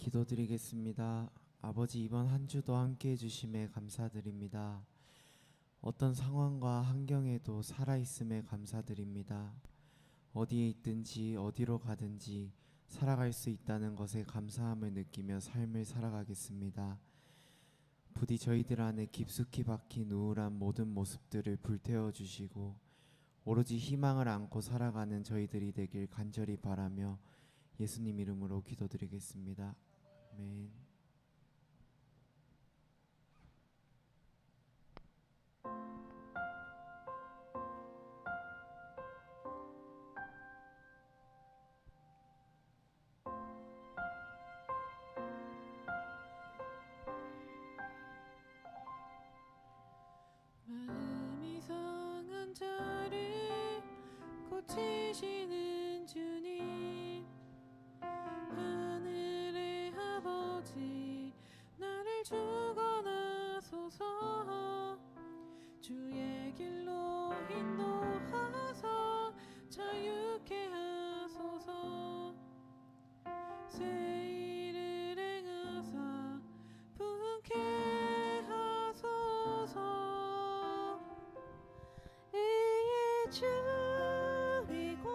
기도드리겠습니다. 아버지, 이번 한 주도 함께 해주심에 감사드립니다. 어떤 상황과 환경에도 살아있음에 감사드립니다. 어디에 있든지 어디로 가든지 살아갈 수 있다는 것에 감사함을 느끼며 삶을 살아가겠습니다. 부디 저희들 안에 깊숙이 박힌 우울한 모든 모습들을 불태워 주시고 오로지 희망을 안고 살아가는 저희들이 되길 간절히 바라며 예수님 이름으로 기도드리겠습니다. 아멘. 마음이 상한 자를 고치시는 주님, 하늘의 아버지 나를 주관하소서. 주의 길로 인도하사 자유케 하소서. 새 일을 행하사 부흥케 하소서. 의에 줄이고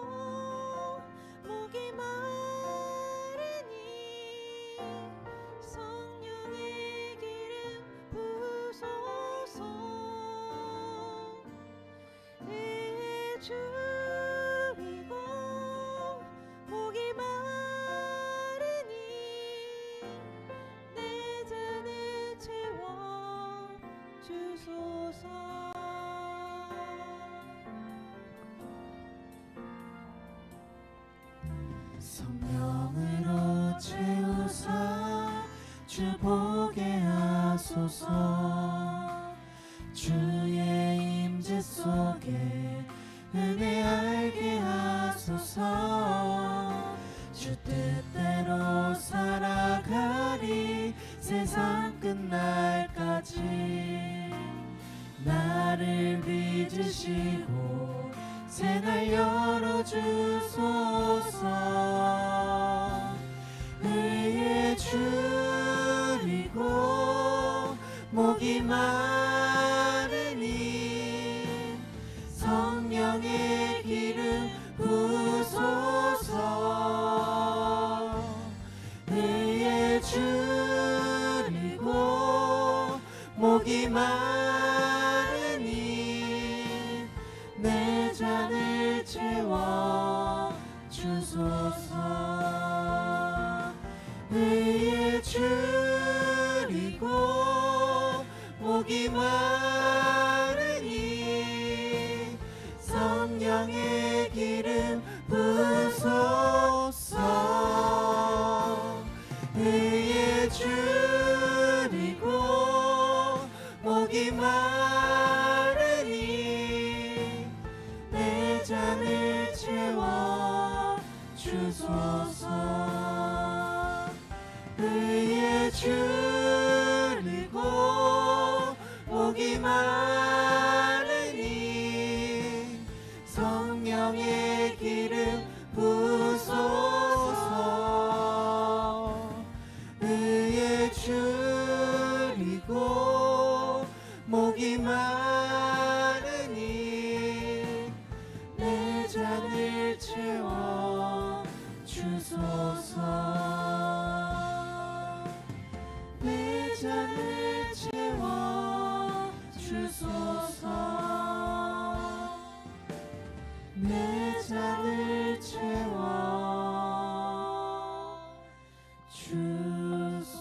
목이 마르니 성령의 기름 부소서. 의에 줄이고 목이 마르니 내 잔을 채워 주소서. 성령으로 채우사 주 보게 하소서. 주의 임재 속에 은혜 알게 하소서. 주 뜻대로 살아가리 세상 끝날까지. 나를 빚으시고 새날 열어주소서. 의에 줄이고 목이 마르니 성령의 기름 부소서. 의에 줄이고 목이 마르니 내 잔을 채워 주소서. 의에 줄이고 목이 마르니 성령의 기름 부소서. 의에 줄이고 목이 마르니 내 잔을 채워 주소서. 의에 줄이고 목이 마르니 성령의 기름 부소서. 의에 줄이고 목이 마르니 내 잔을 채워 주소서. 내 잔을 채워 주소서. 내 잔을 채워 주소서.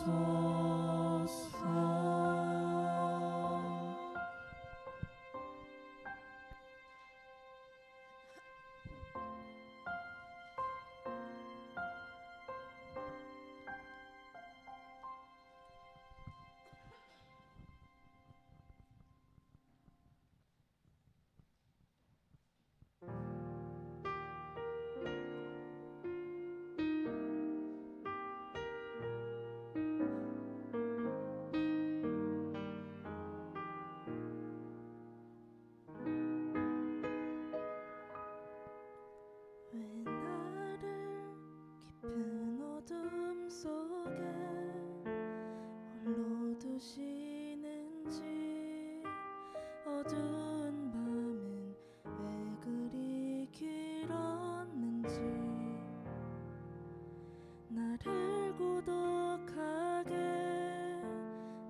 나를 고독하게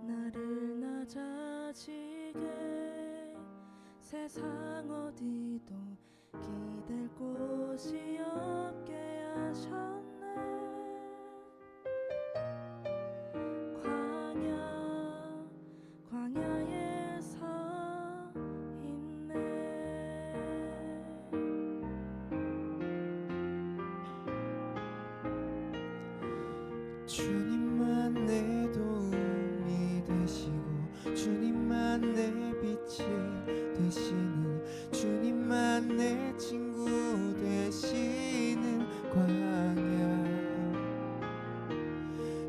나를 낮아지게 세상 어디도 기댈 곳이 없게 하셨네. 광야에서 있네. 주님만 내 도움이 되시고 주님만 내 빛이 되시는 주님만 내 친구 되시는 광야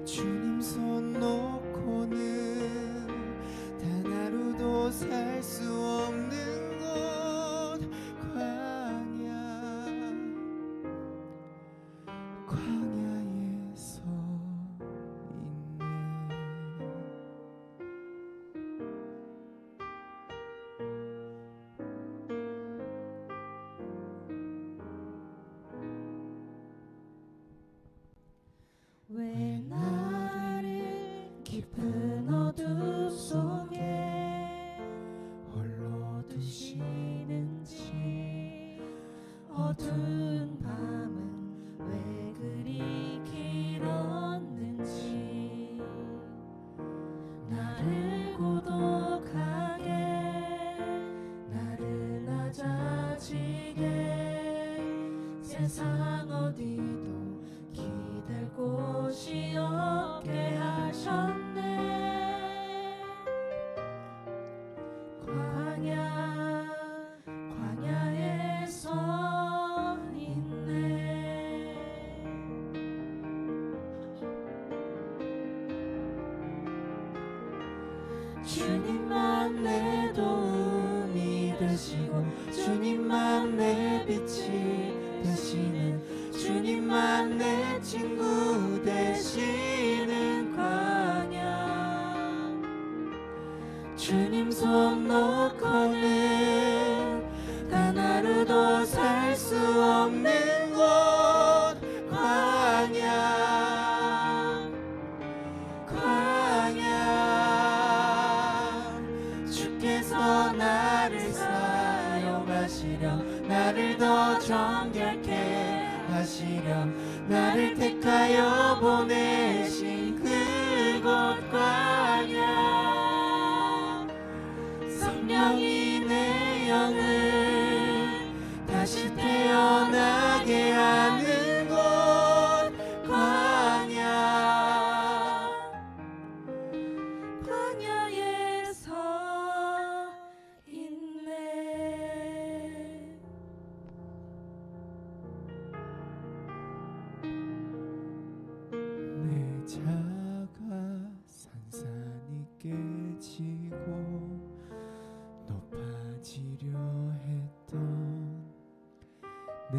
주님 손 놓고는 단 하루도 살 수 없는 곳 광야에서 있네. 왜 나를 깊은 어둠 속에 홀로 두시는지 어두운 밤은 왜 그리 길었는지 나를 고독하게 나를 낮아지게 세상 어디도 기댈 곳이 없게 하셨네. 광야에서 있네. 주님만 내 도움이 되시고 주님만 내 빛이 되시는 주님만 내 친구 되시는 광야 주님 손 놓고는 단 하루도 살 수 없는 곳 광야 주께서 나를 사용하시려 나를 더 정결케 하시려 나를 택하여 보내신 그곳 광야 성령이 내 영을 다시 태어나게 하는 곳 광야에서 있네. 내 자가 산산이 깨지고 높아지려 했던 내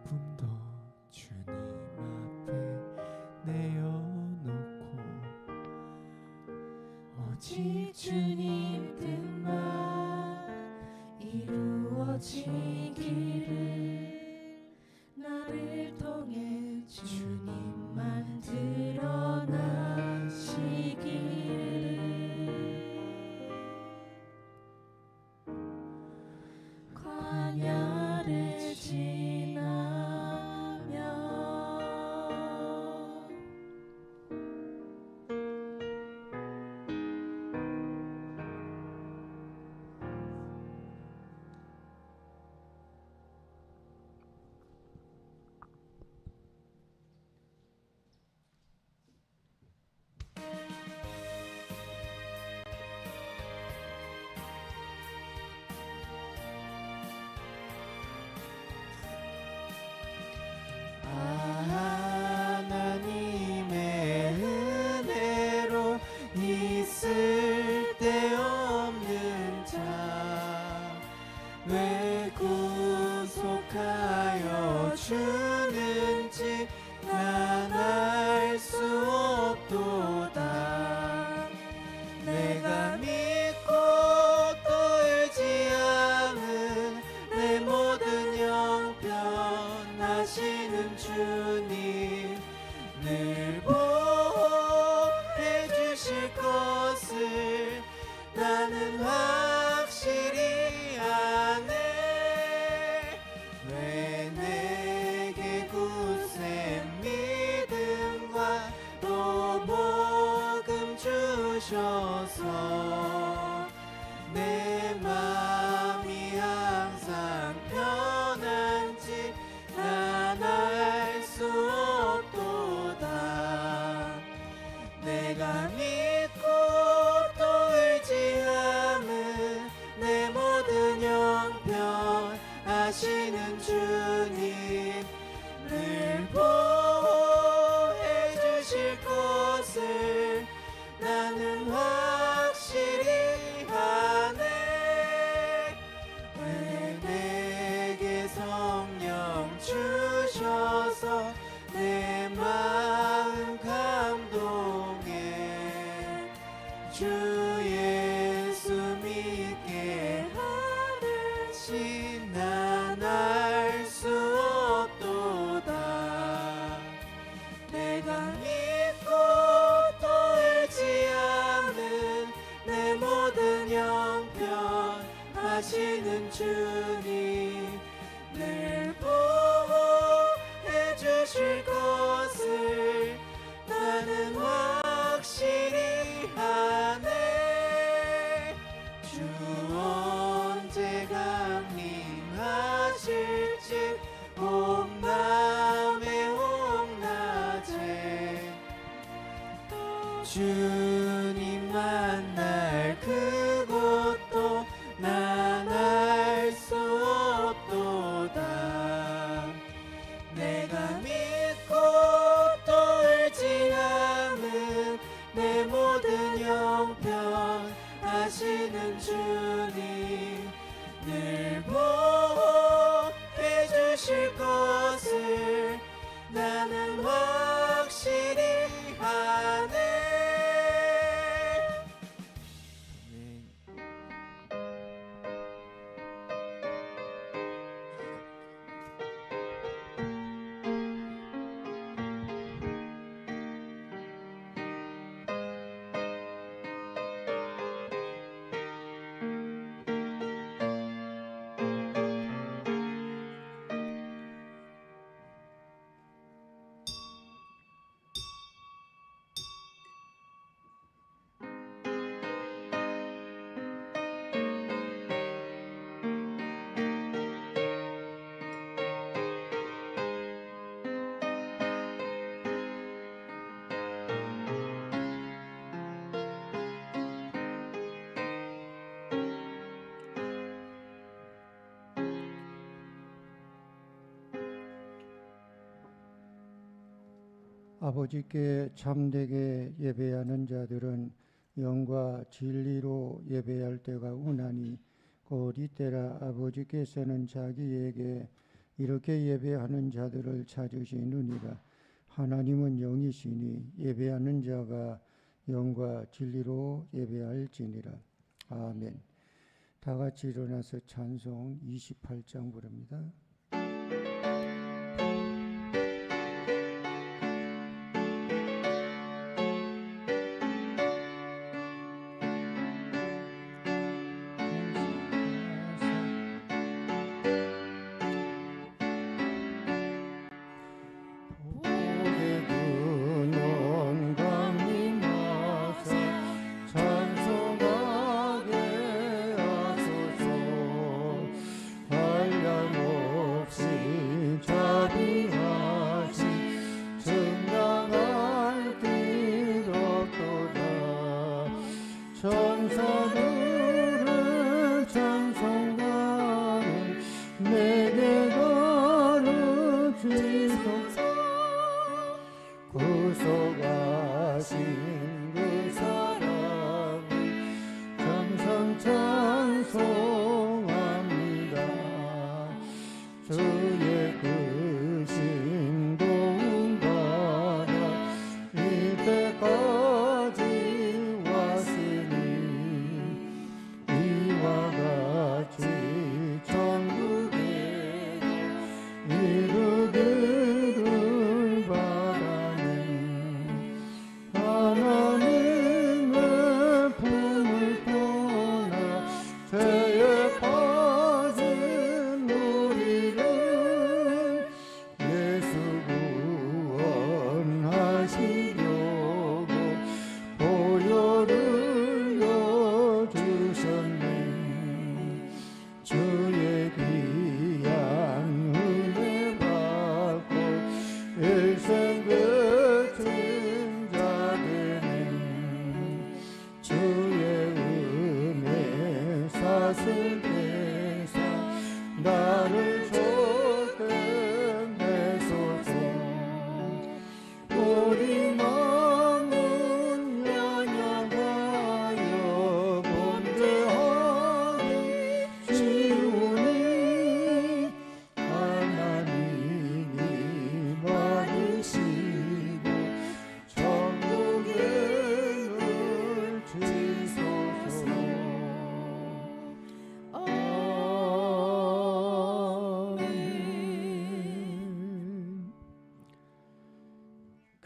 꿈도 주님 앞에 내어놓고 오직 주님 뜻만 이루어지기를 나를 통해 주님만 드러나시기를 광야를 지나며 하나님의 은혜로 있을 데 없는 자 왜 구속하여 주는지 난 알 수 없도다. 내가 믿고 또 의지 않은 내 모든 형편 하시는 주님 늘 복음 주셔서 내 맘이 항상 편한지 난 알 수 없도다. 내가 믿고 또 의지함은 내 모든 형편 아시는 주님 늘 보호해 주실 것을 나는 확실히 아네. 왜 내게 성령 주셔서 내 마음 감동해 주 예수 믿게 하듯이 난 알 수 없도다. 내가 믿고 또 의지하는 내 모든 형편 하시는 주님 늘 보호해 주실 것을 나는 확실히 아네. 주 언제 강림하실지 옥남의 옥낮에 주님 만날 그곳도 난 알 수 없도다. 내가 믿고 또 의지하는 내 모든 형편 하시는 주님 늘 보호해 주실 것을 나는 확실히 아네. 아멘. 아버지께 참되게 예배하는 자들은 영과 진리로 예배할 때가 오나니 곧 이때라. 아버지께서는 자기에게 이렇게 예배하는 자들을 찾으시느니라. 하나님은 영이시니 예배하는 자가 영과 진리로 예배할지니라. 아멘. 다 같이 일어나서 찬송 28장 부릅니다. 천사들은 찬송가는 내게 가르치소서. 구속하신 그 사랑을 정성 찬송합니다. 주의 크신 도움 받아 이때까지 왔으니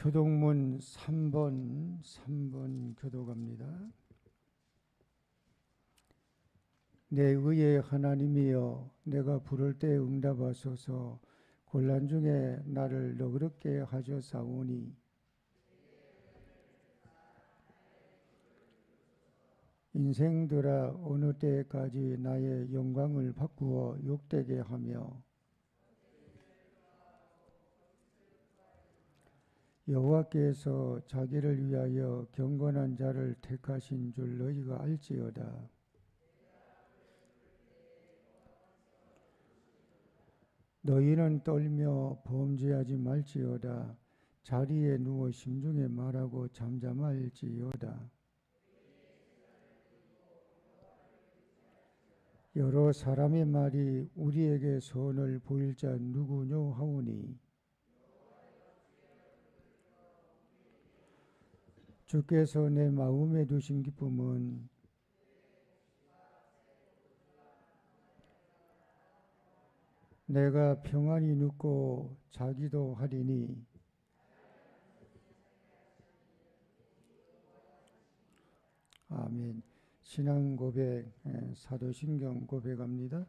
교동문 3번 교도갑니다. 내 의의 하나님이여, 내가 부를 때 응답하소서. 곤란 중에 나를 너그럽게 하셨사오니 인생들아, 어느 때까지 나의 영광을 바꾸어 욕되게 하며 여호와께서 자기를 위하여 경건한 자를 택하신 줄 너희가 알지어다. 너희는 떨며 범죄하지 말지어다. 자리에 누워 심중에 말하고 잠잠할지어다. 여러 사람의 말이 우리에게 선을 보일 자 누구뇨 하오니 주께서 내 마음에 두신 기쁨은 내가 평안히 눕고 자기도 하리니 아멘. 신앙 고백, 사도신경 고백합니다.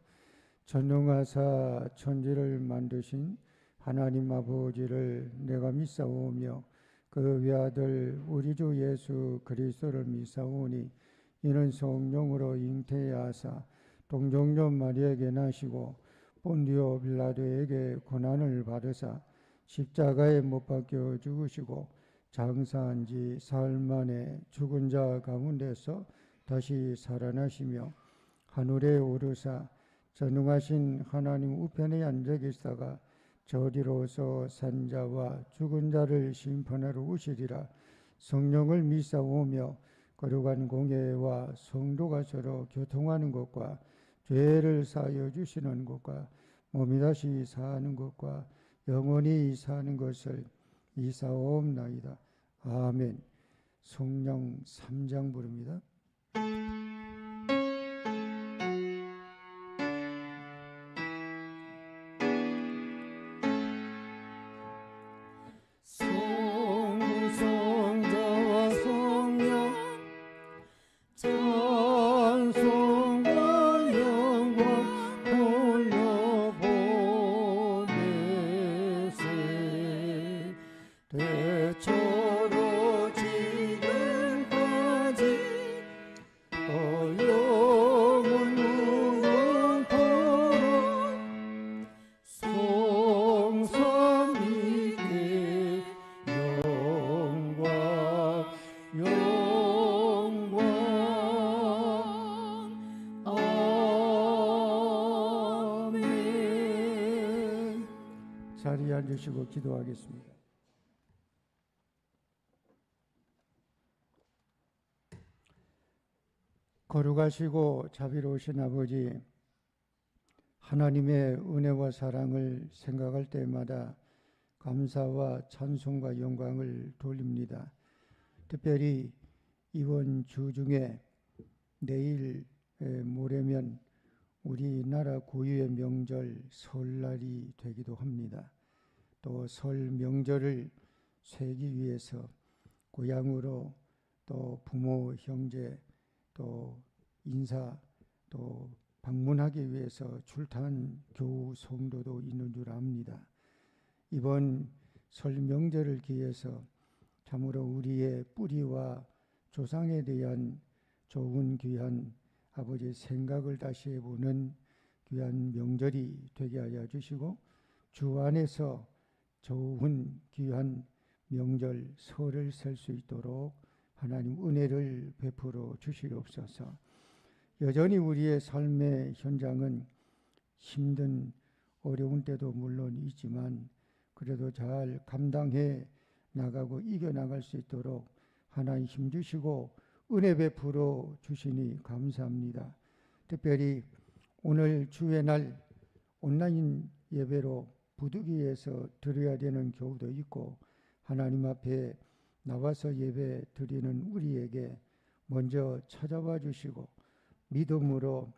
전능하사 천지를 만드신 하나님 아버지를 내가 믿사오며 그 외아들 우리 주 예수 그리스도를 믿사오니 이는 성령으로 잉태하사 동정녀 마리아에게 나시고 본디오 빌라도에게 고난을 받으사 십자가에 못 박혀 죽으시고 장사한 지 사흘 만에 죽은 자 가운데서 다시 살아나시며 하늘에 오르사 전능하신 하나님 우편에 앉아 계시다가 저리로서 산자와 죽은 자를 심판하러 오시리라. 성령을 믿사오며 거룩한 공예와 성도가 서로 교통하는 것과 죄를 사하여 주시는 것과 몸이 다시 사는 것과 영원히 사는 것을 이사옵나이다. 아멘. 성령 3장 부릅니다. 성부성자와 성령 찬송과 영광 돌려보내세 대처로 지금까지 영원 무궁토록 성삼위께 영광 아멘. 자리에 앉으시고 기도하겠습니다. 거룩하시고 자비로우신 아버지, 하나님의 은혜와 사랑을 생각할 때마다 감사와 찬송과 영광을 돌립니다. 특별히 이번 주 중에 내일 모레면 우리나라 고유의 명절 설날이 되기도 합니다. 또 설 명절을 쇠기 위해서 고향으로 또 부모, 형제, 또 인사, 또 방문하기 위해서 출타한 교우 성도도 있는 줄 압니다. 이번 설 명절을 기해서 참으로 우리의 뿌리와 조상에 대한 좋은 귀한 아버지의 생각을 다시 해보는 귀한 명절이 되게 하여 주시고 주 안에서 좋은 귀한 명절 설을 설 수 있도록 하나님 은혜를 베풀어 주시옵소서. 여전히 우리의 삶의 현장은 힘든 어려운 때도 물론 있지만 그래도 잘 감당해 나가고 이겨나갈 수 있도록 하나님 힘주시고 은혜 베풀어 주시니 감사합니다. 특별히 오늘 주의 날 온라인 예배로 부득이해서 드려야 되는 교우도 있고 하나님 앞에 나와서 예배 드리는 우리에게 먼저 찾아와 주시고 믿음으로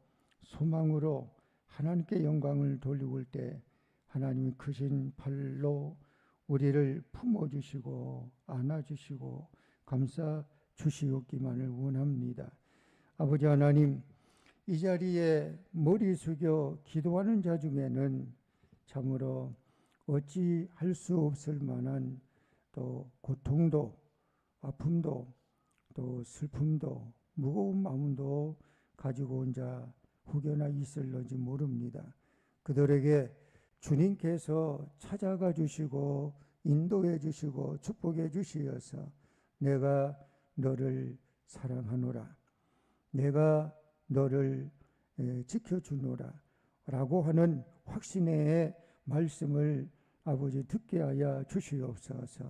소망으로 하나님께 영광을 돌리고 올 때 하나님의 크신 팔로 우리를 품어주시고 안아주시고 감싸 주시옵기만을 원합니다. 아버지 하나님, 이 자리에 머리 숙여 기도하는 자 중에는 참으로 어찌할 수 없을 만한 또 고통도 아픔도 또 슬픔도 무거운 마음도 가지고 온 자 혹여나 있을런지 모릅니다. 그들에게 주님께서 찾아가 주시고 인도해 주시고 축복해 주시어서 내가 너를 사랑하노라, 내가 너를 지켜주노라 라고 하는 확신의 말씀을 아버지 듣게 하여 주시옵소서.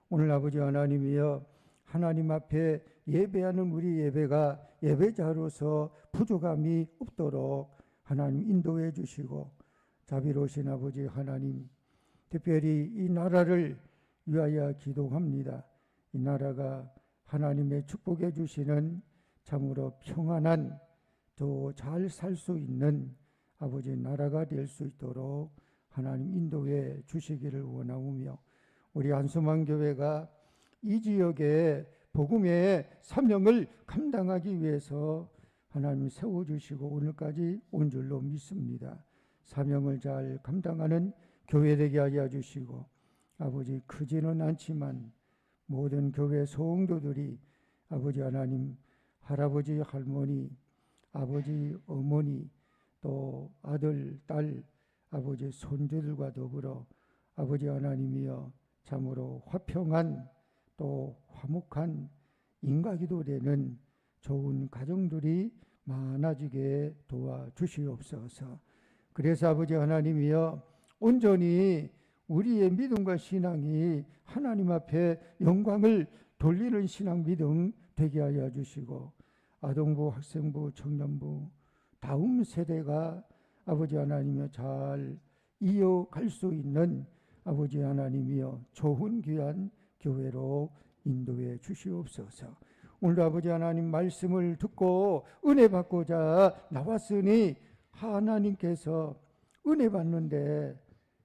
오늘 아버지 하나님이여, 하나님 앞에 예배하는 우리 예배가 예배자로서 부족함이 없도록 하나님 인도해 주시고, 자비로우신 아버지 하나님, 특별히 이 나라를 위하여 기도합니다. 이 나라가 하나님의 축복해 주시는 참으로 평안한 또 잘 살 수 있는 아버지 나라가 될 수 있도록 하나님 인도해 주시기를 원하오며, 우리 안수만 교회가 이 지역의 복음의 사명을 감당하기 위해서 하나님 세워주시고 오늘까지 온 줄로 믿습니다. 사명을 잘 감당하는 교회 되게 하여 주시고, 아버지 크지는 않지만 모든 교회 소흥도들이 아버지 하나님, 할아버지 할머니, 아버지 어머니, 또 아들 딸 아버지 손주들과 더불어 아버지 하나님이여 참으로 화평한 또 화목한 인가기도 되는 좋은 가정들이 많아지게 도와주시옵소서. 그래서 아버지 하나님이여 온전히 우리의 믿음과 신앙이 하나님 앞에 영광을 돌리는 신앙 믿음 되게 하여 주시고, 아동부, 학생부, 청년부 다음 세대가 아버지 하나님이여 잘 이어갈 수 있는 아버지 하나님이여 좋은 귀한 교회로 인도해 주시옵소서. 오늘 아버지 하나님 말씀을 듣고 은혜 받고자 나왔으니 하나님께서 은혜 받는데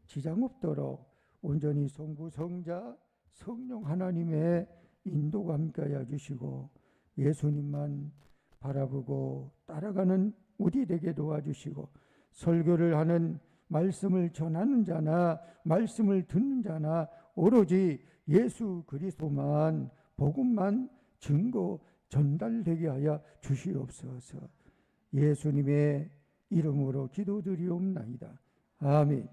지장 없도록 온전히 성부 성자 성령 하나님의 인도가 함께하여 주시고, 예수님만 바라보고 따라가는 우리 되게 도와주시고, 설교를 하는 말씀을 전하는 자나 말씀을 듣는 자나 오로지 예수 그리스도만 복음만 증거 전달되게 하여 주시옵소서. 예수님의 이름으로 기도드리옵나이다. 아멘.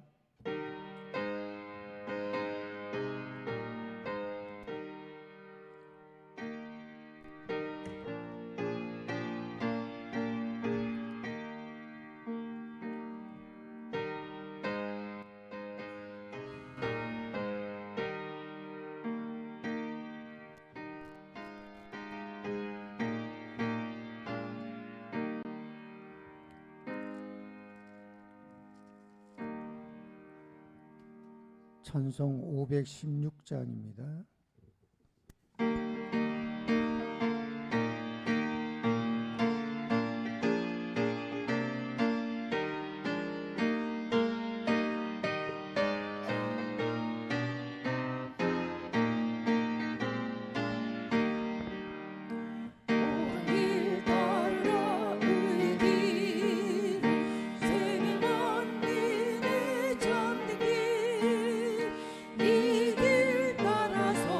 찬송 516장입니다. 이길 따라서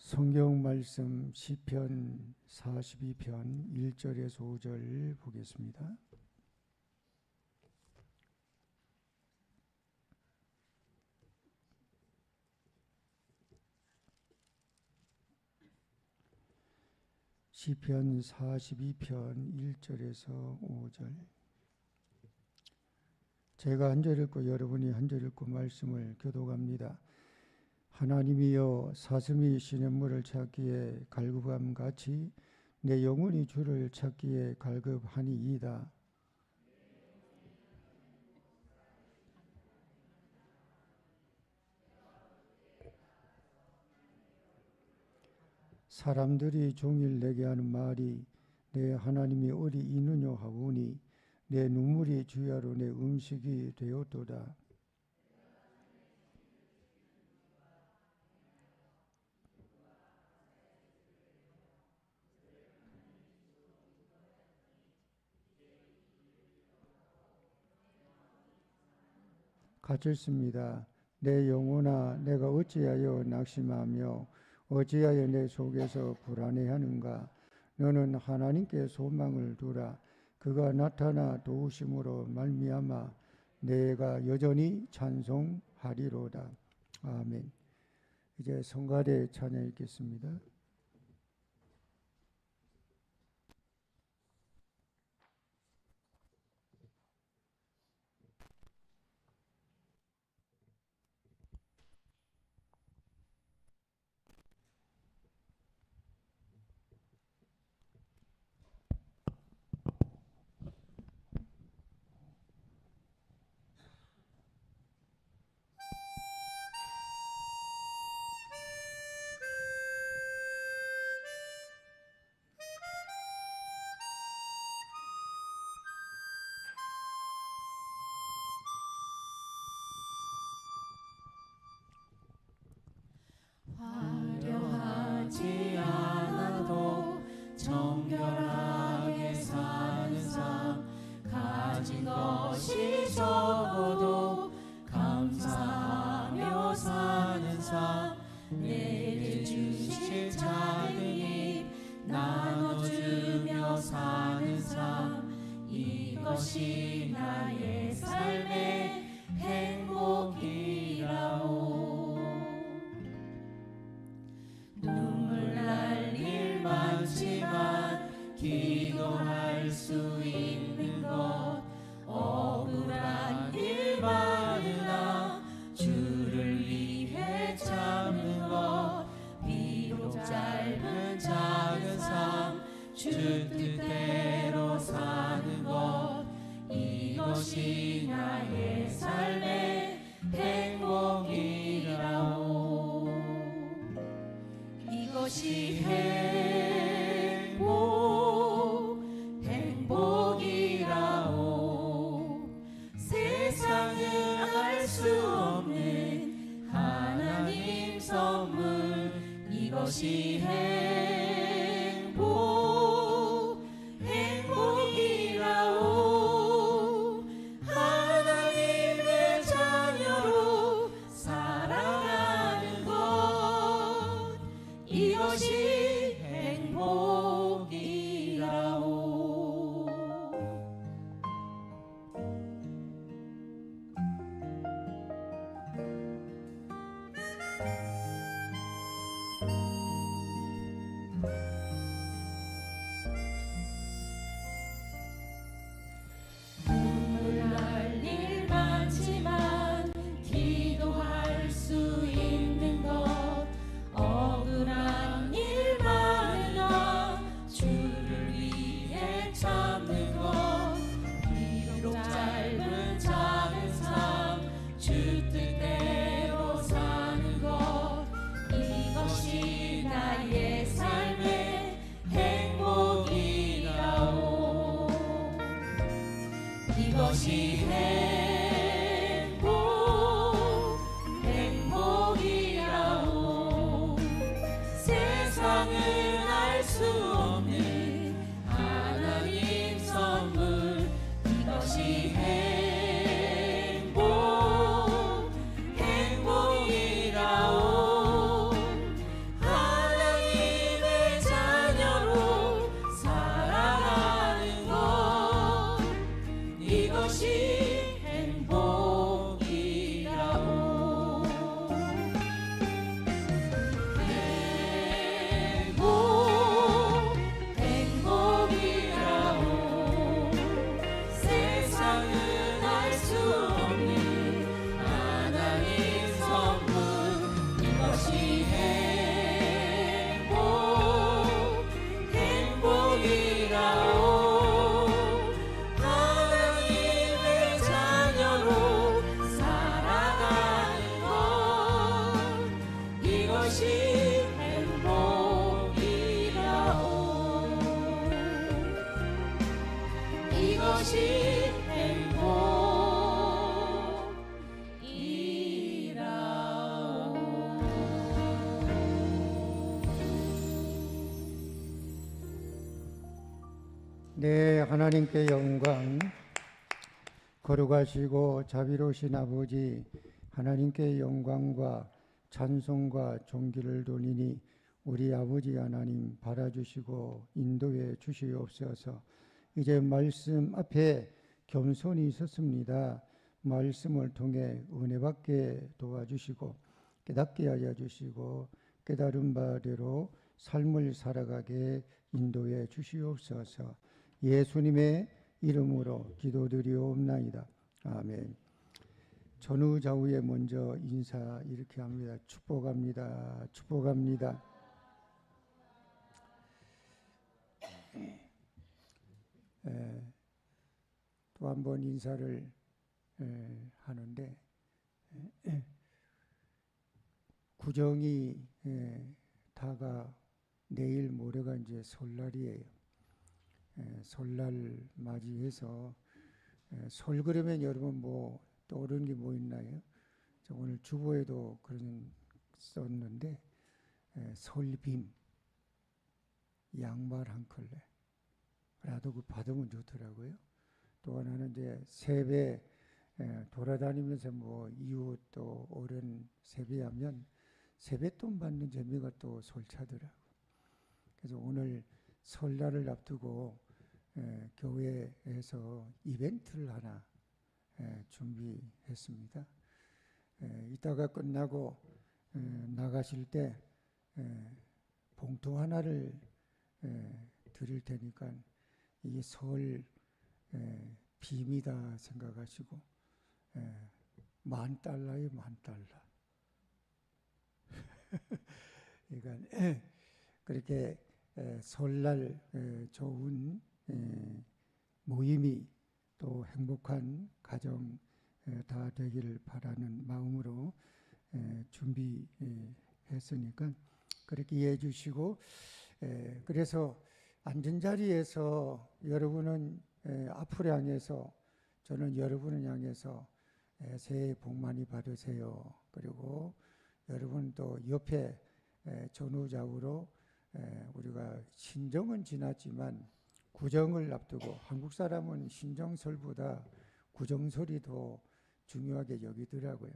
성경 말씀 시편 42편 1절에서 5절 보겠습니다. 시편 42편 1절에서 5절. 제가 한 절 읽고 여러분이 한 절 읽고 말씀을 교독합니다. 하나님이여, 사슴이 시냇물을 찾기에 갈급함 같이 내 영혼이 주를 찾기에 갈급하니이다. 사람들이 종일 내게 하는 말이 내 하나님이 어디 있느냐 하오니 내 눈물이 주야로 내 음식이 되었도다. 갇혔습니다. 내 영혼아, 내가 어찌하여 낙심하며 어찌하여 내 속에서 불안해하는가. 너는 하나님께 소망을 두라. 그가 나타나 도우심으로 말미암아 내가 여전히 찬송하리로다. 아멘. 이제 성가대 찬양 읽겠습니다. 화려하지 않아도 정결하게 사는 삶, 가진 것이 적어도 감사하며 사는 삶, 내게 주신 작은 힘 나눠주며 사는 삶, 이것이 나의 삶의 행복이라오. 눈물 날 일 많지만 기도할 수 있는 것, 억울한 일 많으나 주를 위해 참는 것, 비록 짧은 작은 삶 주 뜻대로 사는 것, 이것이 나의 삶의 행복이라오. 이것이 행복이라오. 세상은 알 수 없는 하나님 선물, 이것이 행복이라오. 하나님의 자녀로 살아가는 것, 이것이 행복이라오. 눈물 날 일 많지만 기도할 수 있는 것, 억울한 일 많으나 주를 위해 참는 것, 비록 짧은 작은 삶 주 뜻대로 사는 것, 이것이 나의 삶의 행복이라오. 이것이 행복이라오. 세상은 알 수 없는 하나님 선물, 이것이 행복이라오. 하나님의 오직 행복이라오. 네, 하나님께 영광. 거룩하시고 자비로우신 아버지, 하나님께 영광과 찬송과 존귀를 돌리니 우리 아버지 하나님 받아주시고 인도해 주시옵소서. 이제 말씀 앞에 겸손히 섰습니다. 말씀을 통해 은혜 받게 도와주시고 깨닫게 하여 주시고 깨달은 바대로 삶을 살아가게 인도해 주시옵소서. 예수님의 이름으로 기도드리옵나이다. 아멘. 전후좌우에 먼저 인사 이렇게 합니다. 축복합니다. 축복합니다. 또 한 번 인사를 하는데 구정이 다가 내일 모레가 이제 설날이에요. 설날 맞이해서 설 그러면 여러분 뭐 떠오르는 게 뭐 있나요? 저 오늘 주보에도 그런 썼는데 설빔 양말 한 컬레라도 그 받으면 좋더라고요. 또 하나는 이제 세배 돌아다니면서 뭐 이웃 또 어른 세배하면 세뱃돈 받는 재미가 또 솔차더라고. 그래서 오늘 설날을 앞두고 교회에서 이벤트를 하나 준비했습니다. 이따가 끝나고 나가실 때 봉투 하나를 드릴 테니까 이게 설 빔이다 생각하시고 $10,000요, $10,000. 그러니까 그렇게 설날 좋은 모임이 또 행복한 가정 다 되기를 바라는 마음으로 준비했으니까 그렇게 이해해 주시고, 그래서 앉은 자리에서 여러분은 앞으로 향해서, 저는 여러분을 향해서 새해 복 많이 받으세요. 그리고 여러분 또 옆에 전후좌우로 우리가 신정은 지났지만 구정을 앞두고, 한국 사람은 신정설보다 구정설이 더 중요하게 여기더라고요.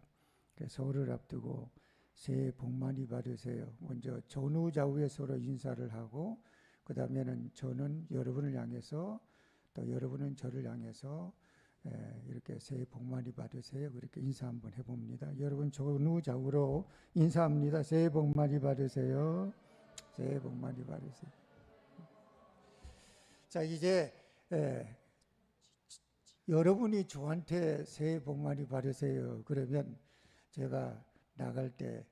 그래서 설을 앞두고 새해 복 많이 받으세요. 먼저 전후좌우에 서로 인사를 하고, 그 다음에는 저는 여러분을 향해서, 또 여러분은 저를 향해서 이렇게 새해 복 많이 받으세요. 그렇게 인사 한번 해봅니다. 여러분 전후좌우로 인사합니다. 새해 복 많이 받으세요. 새해 복 많이 받으세요. 자, 이제 여러분이 저한테 새해 복 많이 받으세요 그러면 제가 나갈 때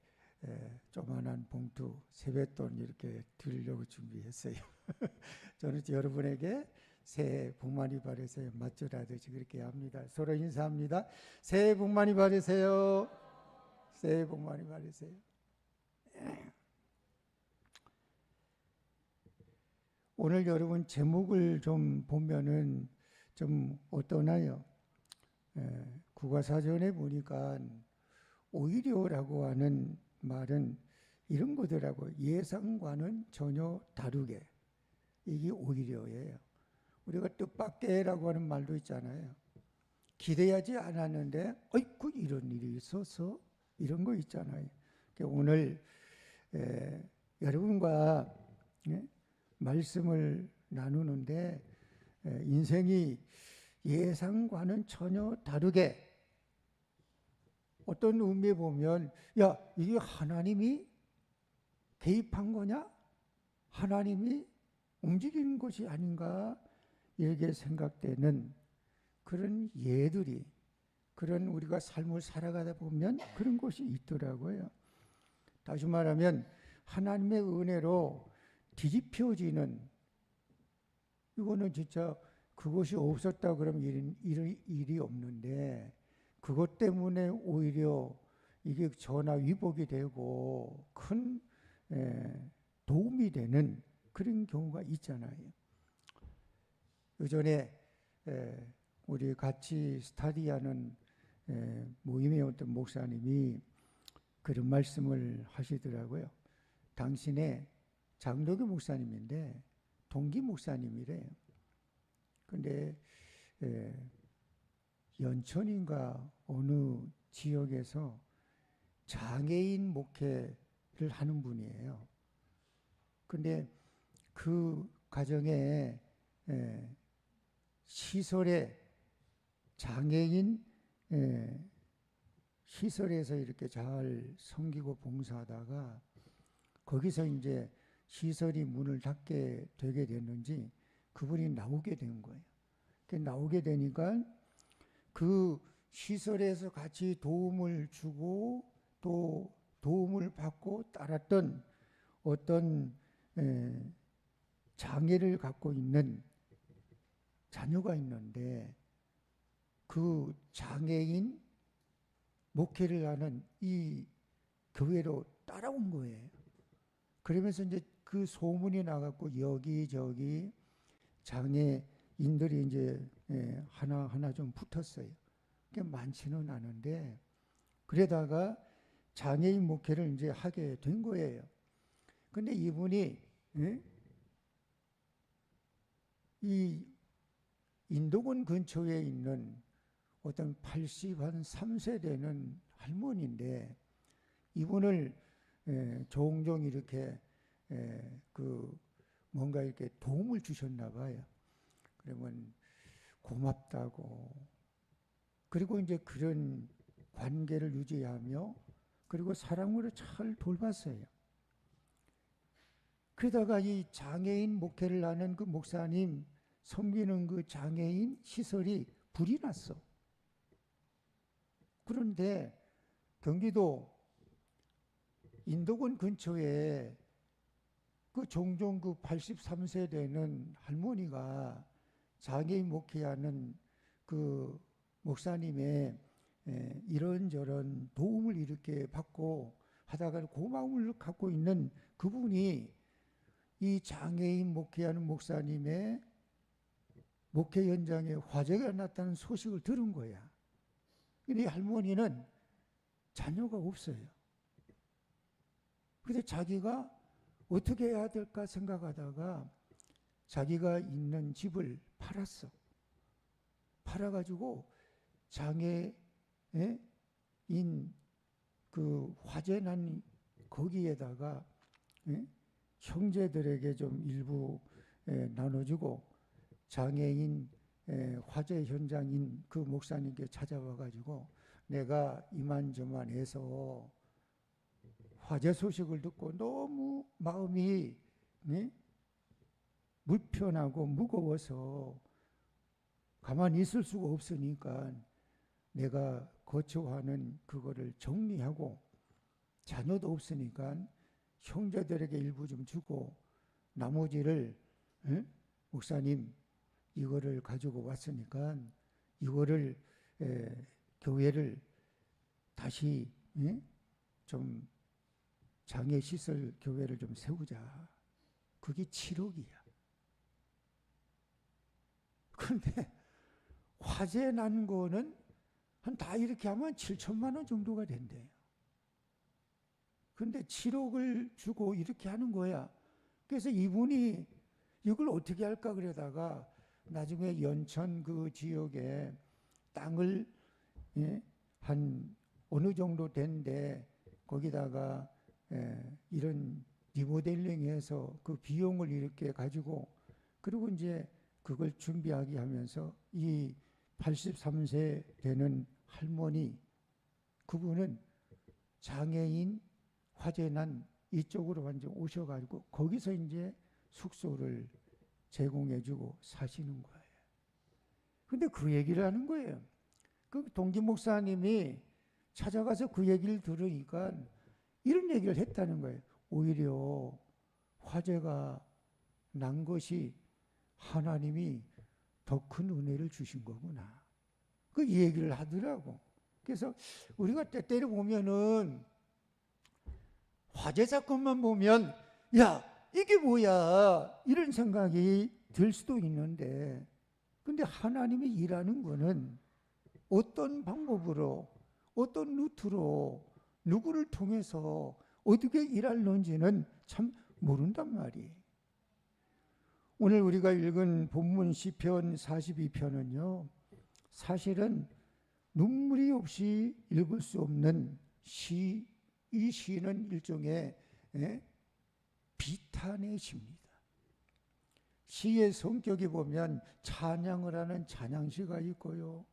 조만한 봉투 세뱃돈 이렇게 드리려고 준비했어요. 저는 여러분에게 새해 복 많이 받으세요 맞춰라듯이 그렇게 합니다. 서로 인사합니다. 새해 복 많이 받으세요. 새해 복 많이 받으세요. 오늘 여러분 제목을 좀 보면은 좀 어떠나요? 국어사전에 보니까 오히려라고 하는 말은 이런 거더라고요. 예상과는 전혀 다르게. 이게 오히려예요. 우리가 뜻밖에라고 하는 말도 있잖아요. 기대하지 않았는데 어이구 이런 일이 있어서 이런 거 있잖아요. 오늘 여러분과 말씀을 나누는데 인생이 예상과는 전혀 다르게, 어떤 의미에 보면 야 이게 하나님이 개입한 거냐? 하나님이 움직이는 것이 아닌가? 이렇게 생각되는 그런 예들이, 그런 우리가 삶을 살아가다 보면 그런 것이 있더라고요. 다시 말하면 하나님의 은혜로 뒤집혀지는, 이거는 진짜 그것이 없었다 그러면 일이 없는데 그것 때문에 오히려 이게 전화위복이 되고 큰 도움이 되는 그런 경우가 있잖아요. 예전에 우리 같이 스타디하는 모임의 어떤 목사님이 그런 말씀을 하시더라고요. 당신의 장로교 목사님인데 동기 목사님이래요. 근데 연천인가 어느 지역에서 장애인 목회를 하는 분이에요. 근데 그 가정에 시설에 장애인 시설에서 이렇게 잘 섬기고 봉사하다가 거기서 이제 시설이 문을 닫게 되게 됐는지 그분이 나오게 된 거예요. 나오게 되니까 그 시설에서 같이 도움을 주고 또 도움을 받고 따랐던 어떤 장애를 갖고 있는 자녀가 있는데 그 장애인 목회를 하는 이 교회로 따라온 거예요. 그러면서 이제 그 소문이 나갖고 여기저기 장애인들이 이제 하나하나 좀 붙었어요. 그게 많지는 않은데 그러다가 장애인 목회를 이제 하게 된 거예요. 근데 이분이 이 인도군 근처에 있는 어떤 83세 되는 할머니인데 이분을 종종 이렇게 그 뭔가 이렇게 도움을 주셨나 봐요. 그러면 고맙다고 그리고 이제 그런 관계를 유지하며 그리고 사랑으로 잘 돌봤어요. 그러다가 이 장애인 목회를 하는 그 목사님 섬기는 그 장애인 시설이 불이 났어. 그런데 경기도 인도군 근처에 그 종종 그 83세 되는 할머니가 장애인 목회하는 그 목사님의 이런저런 도움을 이렇게 받고 하다가 고마움을 갖고 있는 그분이 이 장애인 목회하는 목사님의 목회 현장에 화재가 났다는 소식을 들은 거야. 근데 이 할머니는 자녀가 없어요. 근데 자기가 어떻게 해야 될까 생각하다가 자기가 있는 집을 팔았어. 팔아가지고 장애인 그 화재 난 거기에다가 형제들에게 좀 일부 나눠주고 장애인 화재 현장인 그 목사님께 찾아와가지고 내가 이만저만 해서 화재 소식을 듣고 너무 마음이 불편하고 무거워서 가만히 있을 수가 없으니까 내가 거처하는 그거를 정리하고 자녀도 없으니까 형제들에게 일부 좀 주고 나머지를 목사님 이거를 가지고 왔으니까 이거를 교회를 다시 좀 장애시설 교회를 좀 세우자. 그게 7억이야. 그런데 화재 난 거는 한 다 이렇게 하면 7천만 원 정도가 된대요. 근데 7억을 주고 이렇게 하는 거야. 그래서 이분이 이걸 어떻게 할까 그러다가 나중에 연천 그 지역에 땅을 한 어느 정도 된데 거기다가 이런 리모델링해서 그 비용을 이렇게 가지고 그리고 이제 그걸 준비하게 하면서 이 83세 되는 할머니 그분은 장애인 화재 난 이쪽으로 완전 오셔가지고 거기서 이제 숙소를 제공해주고 사시는 거예요. 근데 그 얘기를 하는 거예요. 그 동기 목사님이 찾아가서 그 얘기를 들으니까 이런 얘기를 했다는 거예요. 오히려 화재가 난 것이 하나님이 더 큰 은혜를 주신 거구나. 그 얘기를 하더라고. 그래서 우리가 때때로 보면은 화재 사건만 보면 야 이게 뭐야 이런 생각이 들 수도 있는데 근데 하나님이 일하는 거는 어떤 방법으로, 어떤 루트로, 누구를 통해서 어떻게 일하는지는 참 모른단 말이에요. 오늘 우리가 읽은 본문 시편 42편은요, 사실은 눈물이 없이 읽을 수 없는 시, 이 시는 일종의 비탄의 시입니다. 시의 성격이 보면 찬양을 하는 찬양시가 있고요.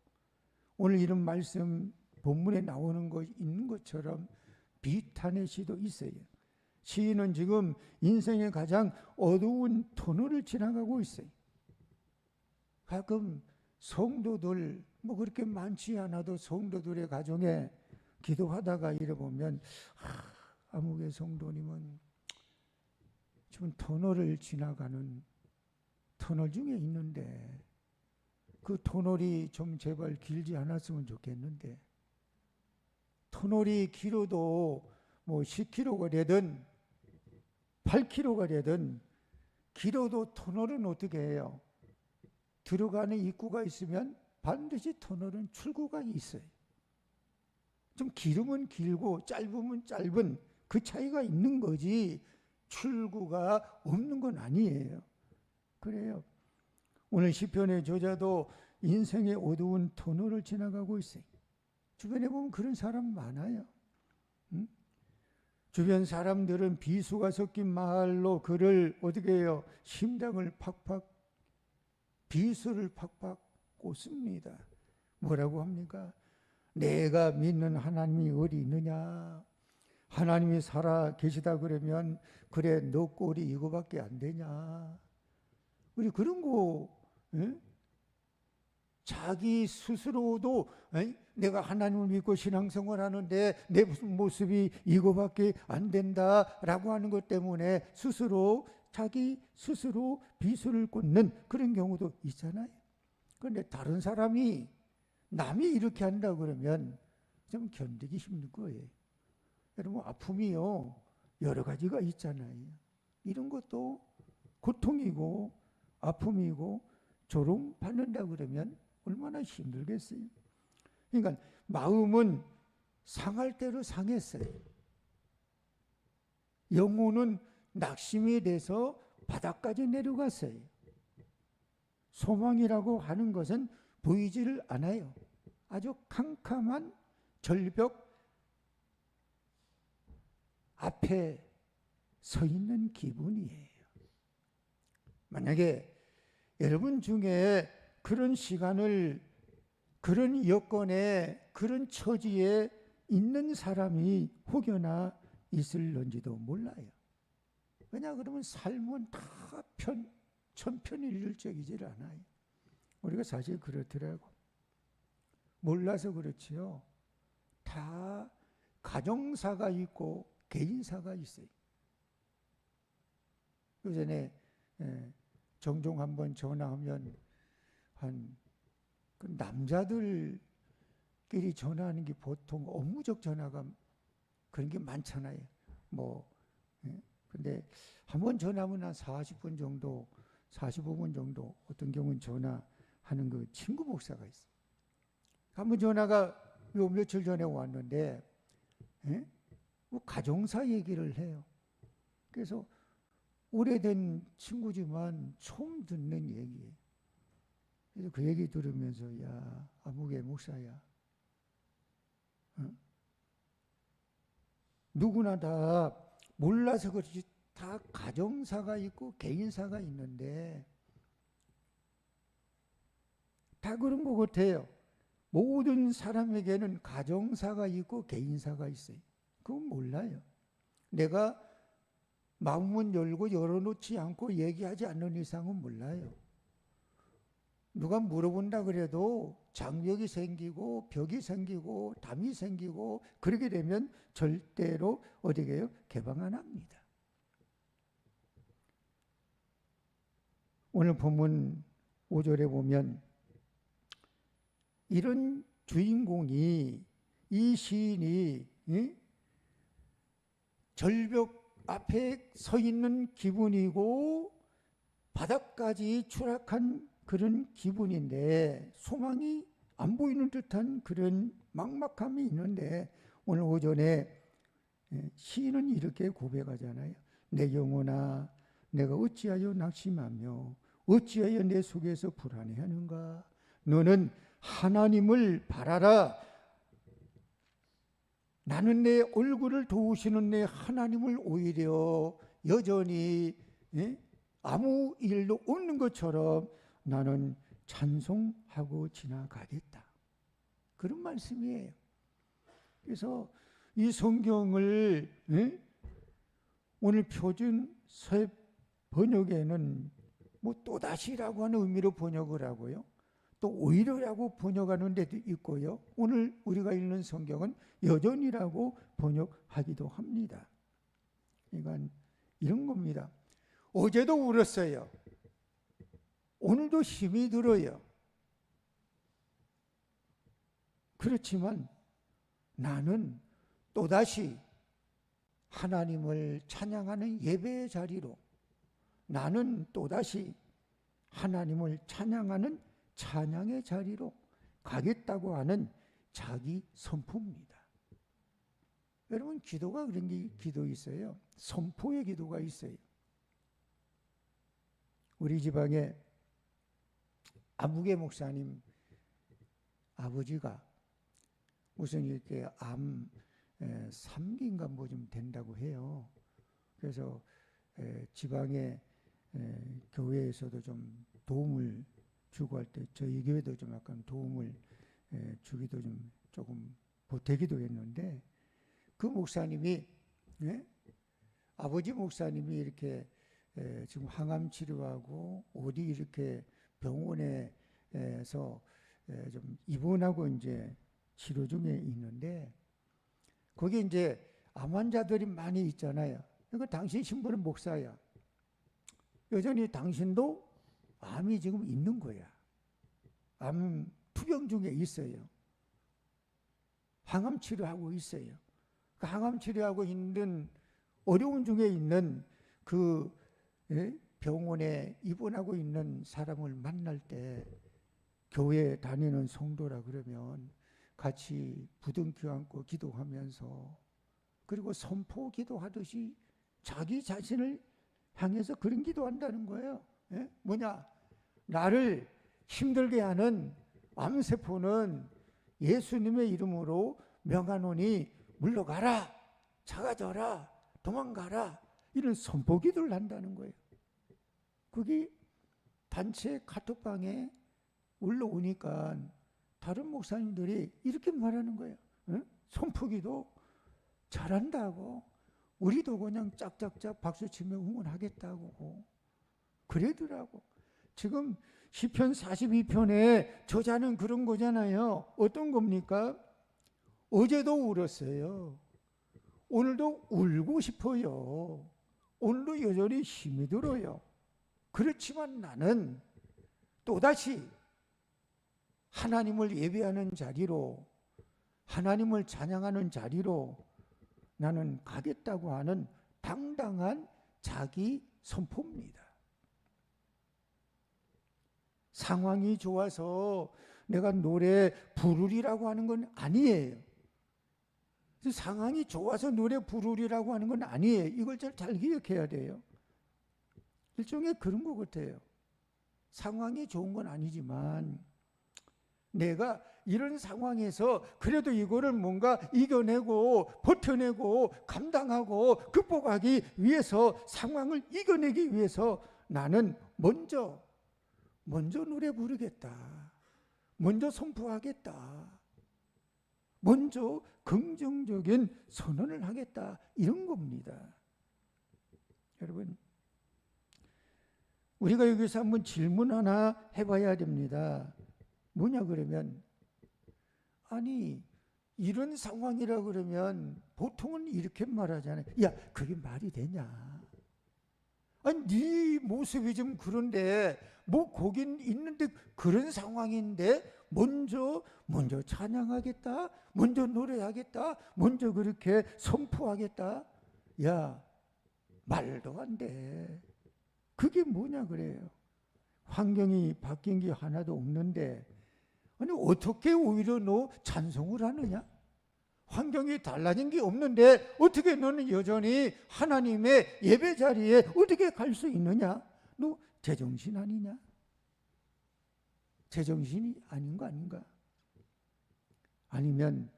오늘 이런 말씀 본문에 나오는 거 있는 것처럼 비탄의 시도 있어요. 시인은 지금 인생의 가장 어두운 터널을 지나가고 있어요. 가끔 성도들, 뭐 그렇게 많지 않아도 성도들의 가정에 기도하다가 이래 보면 아무개 성도님은 지금 터널을 지나가는 터널 중에 있는데 그 터널이 좀 제발 길지 않았으면 좋겠는데, 터널이 길어도 뭐 10km가 되든 8km가 되든 길어도 터널은 어떻게 해요? 들어가는 입구가 있으면 반드시 터널은 출구가 있어요. 좀 길으면 길고 짧으면 짧은 그 차이가 있는 거지 출구가 없는 건 아니에요. 그래요. 오늘 시편의 저자도 인생의 어두운 터널을 지나가고 있어요. 주변에 보면 그런 사람 많아요. 응? 주변 사람들은 비수가 섞인 말로 그를 어떻게 해요? 심장을 팍팍, 비수를 팍팍 꽂습니다. 뭐라고 합니까? 내가 믿는 하나님이 어디 있느냐? 하나님이 살아 계시다 그러면 그래 너 꼴이 이거밖에 안 되냐? 우리 그런 거 자기 스스로도 내가 하나님을 믿고 신앙생활하는데 내 모습이 이거밖에 안 된다라고 하는 것 때문에 스스로 자기 스스로 비수를 꽂는 그런 경우도 있잖아요. 그런데 다른 사람이 남이 이렇게 한다 그러면 좀 견디기 힘든 거예요. 여러분 아픔이요 여러 가지가 있잖아요. 이런 것도 고통이고 아픔이고 조롱받는다 그러면 얼마나 힘들겠어요. 그러니까 마음은 상할 대로 상했어요. 영혼은 낙심이 돼서 바닥까지 내려갔어요. 소망이라고 하는 것은 보이지를 않아요. 아주 캄캄한 절벽 앞에 서 있는 기분이에요. 만약에 여러분 중에 그런 시간을, 그런 여건에, 그런 처지에 있는 사람이 혹여나 있을런지도 몰라요. 왜냐 그러면 삶은 다 천편일률적이질 않아요. 우리가 사실 그렇더라고. 몰라서 그렇지요. 다 가정사가 있고 개인사가 있어요. 그 전에 종종 한번 전화하면 그 남자들끼리 전화하는 게 보통 업무적 전화가 그런 게 많잖아요. 근데 한번 전화하면 한 40분 정도, 45분 정도 어떤 경우는 전화하는 그 친구 목사가 있어요. 한번 전화가 요 며칠 전에 왔는데 뭐 가정사 얘기를 해요. 그래서 오래된 친구지만 처음 듣는 얘기예요. 그래서 그 얘기 들으면서 야 아무개 목사야, 누구나 다 몰라서 그렇지 다 가정사가 있고 개인사가 있는데 다 그런 것 같아요. 모든 사람에게는 가정사가 있고 개인사가 있어요. 그건 몰라요. 내가 마음은 열고 열어놓지 않고 얘기하지 않는 이상은 몰라요. 누가 물어본다 그래도 장벽이 생기고 벽이 생기고 담이 생기고 그렇게 되면 절대로 어디게 해요? 개방 안 합니다. 오늘 본문 5절에 보면 이런 주인공이, 이 시인이 절벽 앞에 서 있는 기분이고 바닥까지 추락한 그런 기분인데 소망이 안 보이는 듯한 그런 막막함이 있는데 오늘 오전에 시인은 이렇게 고백하잖아요. 내 영혼아 내가 어찌하여 낙심하며 어찌하여 내 속에서 불안해하는가. 너는 하나님을 바라라. 나는 내 얼굴을 도우시는 내 하나님을 오히려 여전히 아무 일도 없는 것처럼 나는 찬송하고 지나가겠다. 그런 말씀이에요. 그래서 이 성경을 오늘 표준 서예 번역에는 뭐 또다시라고 하는 의미로 번역을 하고요. 또 오히려라고 번역하는 데도 있고요. 오늘 우리가 읽는 성경은 여전이라고 번역하기도 합니다. 그러니까 이런 겁니다. 어제도 울었어요. 오늘도 힘이 들어요. 그렇지만 나는 또다시 하나님을 찬양하는 예배의 자리로, 나는 또다시 하나님을 찬양하는 찬양의 자리로 가겠다고 하는 자기 선포입니다. 여러분, 기도가 그런 게 기도 있어요. 선포의 기도가 있어요. 우리 지방에 아무개 목사님 아버지가 무슨 이렇게 암 3기인가 뭐 좀 된다고 해요. 그래서 지방의 교회에서도 좀 도움을 주고 할 때 저희 교회도 좀 약간 도움을 주기도 좀 조금 보태기도 했는데 그 목사님이 아버지 목사님이 이렇게 지금 항암 치료하고 어디 이렇게 병원에서 좀 입원하고 이제 치료 중에 있는데 거기 이제 암 환자들이 많이 있잖아요. 그러니까 당신 신부는 목사야. 여전히 당신도 암이 지금 있는 거야. 암 투병 중에 있어요. 항암 치료하고 있어요. 그 항암 치료하고 있는 어려운 중에 있는 그 병원에 입원하고 있는 사람을 만날 때 교회 다니는 성도라 그러면 같이 부둥켜 안고 기도하면서 그리고 선포 기도하듯이 자기 자신을 향해서 그런 기도한다는 거예요. 뭐냐? 나를 힘들게 하는 암세포는 예수님의 이름으로 명하노니 물러가라, 작아져라, 도망가라, 이런 선포 기도를 한다는 거예요. 그게 단체 카톡방에 올라오니까 다른 목사님들이 이렇게 말하는 거예요. 선포기도 잘한다고, 우리도 그냥 짝짝짝 박수치며 응원하겠다고 그러더라고. 지금 시편 42편에 저자는 그런 거잖아요. 어떤 겁니까? 어제도 울었어요. 오늘도 울고 싶어요. 오늘도 여전히 힘이 들어요. 그렇지만 나는 또다시 하나님을 예배하는 자리로, 하나님을 찬양하는 자리로 나는 가겠다고 하는 당당한 자기 선포입니다. 상황이 좋아서 내가 노래 부르리라고 하는 건 아니에요. 상황이 좋아서 노래 부르리라고 하는 건 아니에요. 이걸 잘 기억해야 돼요. 일종의 그런 것 같아요. 상황이 좋은 건 아니지만 내가 이런 상황에서 그래도 이거를 뭔가 이겨내고 버텨내고 감당하고 극복하기 위해서, 상황을 이겨내기 위해서 나는 먼저 노래 부르겠다, 먼저 선포하겠다, 먼저 긍정적인 선언을 하겠다, 이런 겁니다. 여러분, 우리가 여기서 한번 질문 하나 해봐야 됩니다. 뭐냐 그러면, 아니 이런 상황이라 그러면 보통은 이렇게 말하잖아요. 야, 그게 말이 되냐? 아니 네 모습이 좀 그런데 뭐 거긴 있는데 그런 상황인데 먼저 찬양하겠다, 먼저 노래하겠다, 먼저 그렇게 선포하겠다. 야, 말도 안 돼. 그게 뭐냐 그래요. 환경이 바뀐 게 하나도 없는데 아니 어떻게 오히려 너 찬송을 하느냐? 환경이 달라진 게 없는데 어떻게 너는 여전히 하나님의 예배 자리에 어떻게 갈 수 있느냐? 너 제정신 아니냐? 제정신이 아닌 거 아닌가? 아니면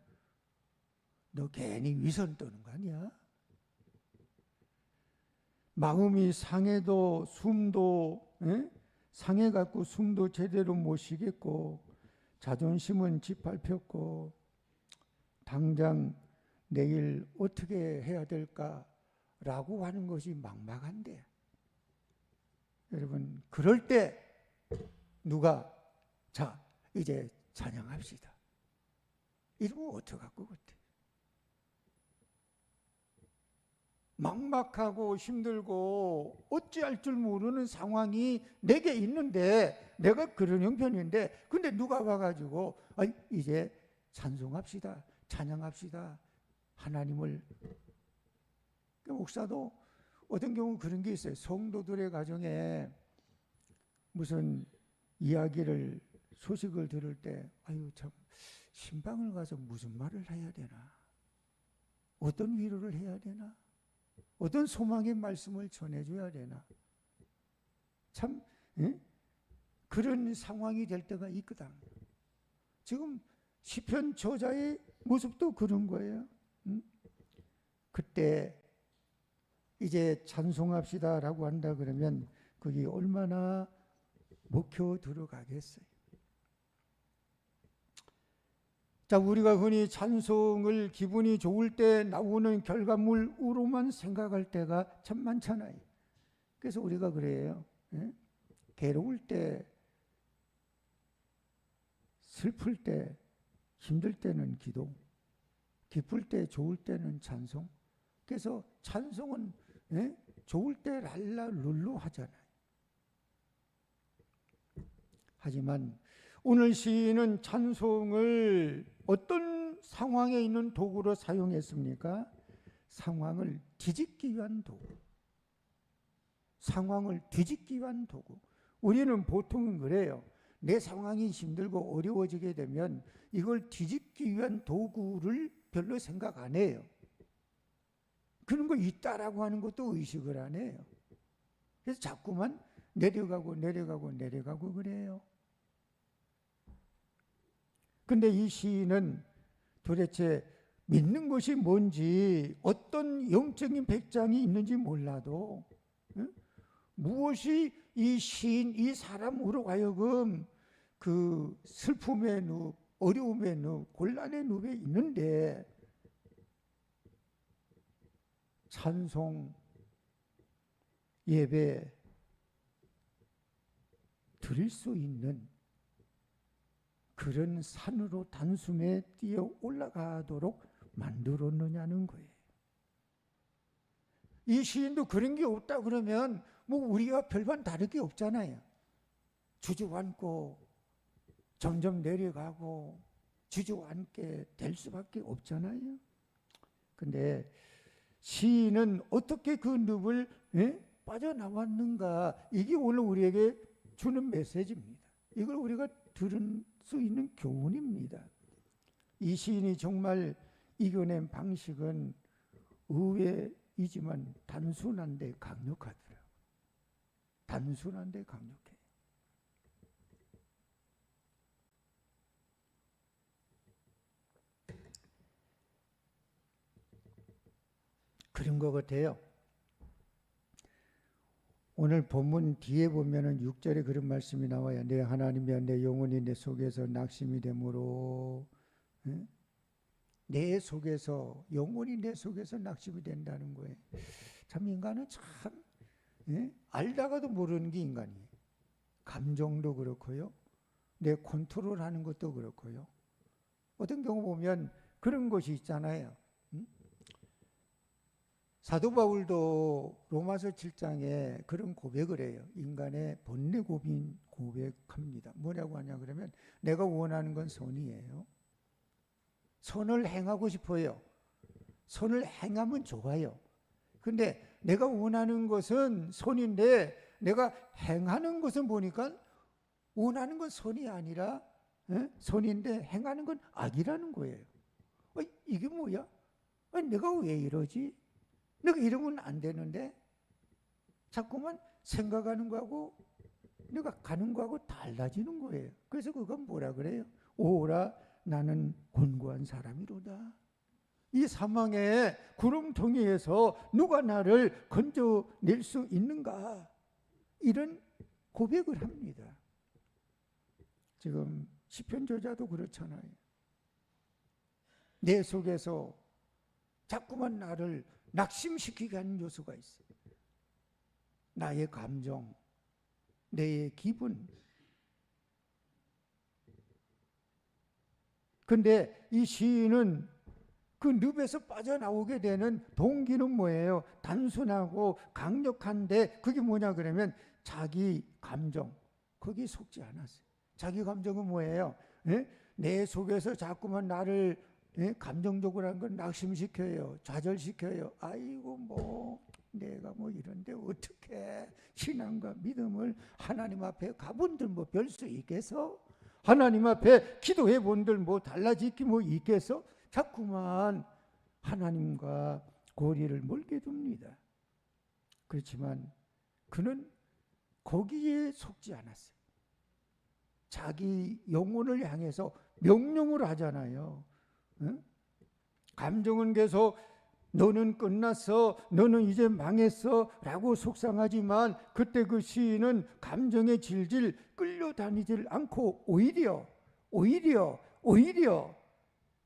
너 괜히 위선 떠는 거 아니야? 마음이 상해도 숨도 상해갖고 숨도 제대로 못 쉬겠고 자존심은 짓밟혔고 당장 내일 어떻게 해야 될까라고 하는 것이 막막한데 여러분 그럴 때 누가 자 이제 찬양합시다 이러면 어떡할 것 같아? 막막하고 힘들고 어찌할 줄 모르는 상황이 내게 있는데 내가 그런 형편인데 근데 누가 와가지고 이제 찬송합시다 찬양합시다 하나님을 목사도 어떤 경우 그런 게 있어요. 성도들의 가정에 무슨 이야기를 소식을 들을 때 아유 참 신방을 가서 무슨 말을 해야 되나 어떤 위로를 해야 되나 어떤 소망의 말씀을 전해줘야 되나 참 그런 상황이 될 때가 있거든. 지금 시편 저자의 모습도 그런 거예요. 그때 이제 찬송합시다라고 한다 그러면 그게 얼마나 먹혀 들어가겠어요. 자, 우리가 흔히 찬송을 기분이 좋을 때 나오는 결과물으로만 생각할 때가 참 많잖아요. 그래서 우리가 그래요. 괴로울 때, 슬플 때, 힘들 때는 기도, 기쁠 때, 좋을 때는 찬송. 그래서 찬송은 좋을 때 랄라 룰루 하잖아요. 하지만 오늘 시인은 찬송을 어떤 상황에 있는 도구로 사용했습니까? 상황을 뒤집기 위한 도구. 상황을 뒤집기 위한 도구. 우리는 보통은 그래요. 내 상황이 힘들고 어려워지게 되면 이걸 뒤집기 위한 도구를 별로 생각 안 해요. 그런 거 있다라고 하는 것도 의식을 안 해요. 그래서 자꾸만 내려가고 그래요. 근데 이 시인은 도대체 믿는 것이 뭔지 어떤 영적인 배짱이 있는지 몰라도 무엇이 이 시인, 이 사람으로 하여금 그 슬픔의 늪, 어려움의 늪, 곤란의 늪에 있는데 찬송, 예배 드릴 수 있는 그런 산으로 단숨에 뛰어 올라가도록 만들었느냐는 거예요. 이 시인도 그런 게 없다 그러면 뭐 우리가 별반 다를 게 없잖아요. 주저앉고 점점 내려가고 주저앉게 될 수밖에 없잖아요. 근데 시인은 어떻게 그 늪을 빠져나왔는가, 이게 오늘 우리에게 주는 메시지입니다. 이걸 우리가 들을 수 있는 교훈입니다. 이 시인이 정말 이겨낸 방식은 의외이지만 단순한데 강력하더라. 단순한데 강력해. 그런 것 같아요. 오늘 본문 뒤에 보면은 6절에 그런 말씀이 나와요. 내 하나님이여 내 영혼이 내 속에서 낙심이 되므로 내 속에서 영혼이 내 속에서 낙심이 된다는 거예요. 참 인간은 참 알다가도 모르는 게 인간이에요. 감정도 그렇고요. 내 컨트롤하는 것도 그렇고요. 어떤 경우 보면 그런 것이 있잖아요. 사도 바울도 로마서 7장에 그런 고백을 해요. 인간의 본래 고백합니다. 뭐라고 하냐 그러면 내가 원하는 건 선이에요. 선을 행하고 싶어요. 선을 행하면 좋아요. 근데 내가 원하는 것은 선인데 내가 행하는 것은 보니까 원하는 건 선이 아니라 선인데 행하는 건 악이라는 거예요. 이게 뭐야? 내가 왜 이러지? 내가 이러면 안 되는데 자꾸만 생각하는 거하고 내가 가는 거하고 달라지는 거예요. 그래서 그건 뭐라 그래요? 오라 나는 곤고한 사람이로다. 이 사망의 구름통에서 누가 나를 건져낼 수 있는가? 이런 고백을 합니다. 지금 시편 저자도 그렇잖아요. 내 속에서 자꾸만 나를 낙심시키게 하는 요소가 있어요. 나의 감정, 내 기분. 근데 이 시인은 그 늪에서 빠져나오게 되는 동기는 뭐예요? 단순하고 강력한데 그게 뭐냐 그러면 자기 감정, 거기에 속지 않았어요. 자기 감정은 뭐예요? 내 속에서 자꾸만 나를 감정적으로 하는 건 낙심시켜요. 좌절시켜요. 아이고 뭐 내가 뭐 이런데 어떻게 신앙과 믿음을 하나님 앞에 가본들 뭐 별 수 있겠어? 하나님 앞에 기도해 본들 뭐 달라지기 뭐 있겠어? 자꾸만 하나님과 거리를 멀게 둡니다. 그렇지만 그는 거기에 속지 않았어요. 자기 영혼을 향해서 명령을 하잖아요. 응? 감정은 계속 너는 끝났어, 너는 이제 망했어 라고 속상하지만 그때 그 시인은 감정에 질질 끌려다니질 않고 오히려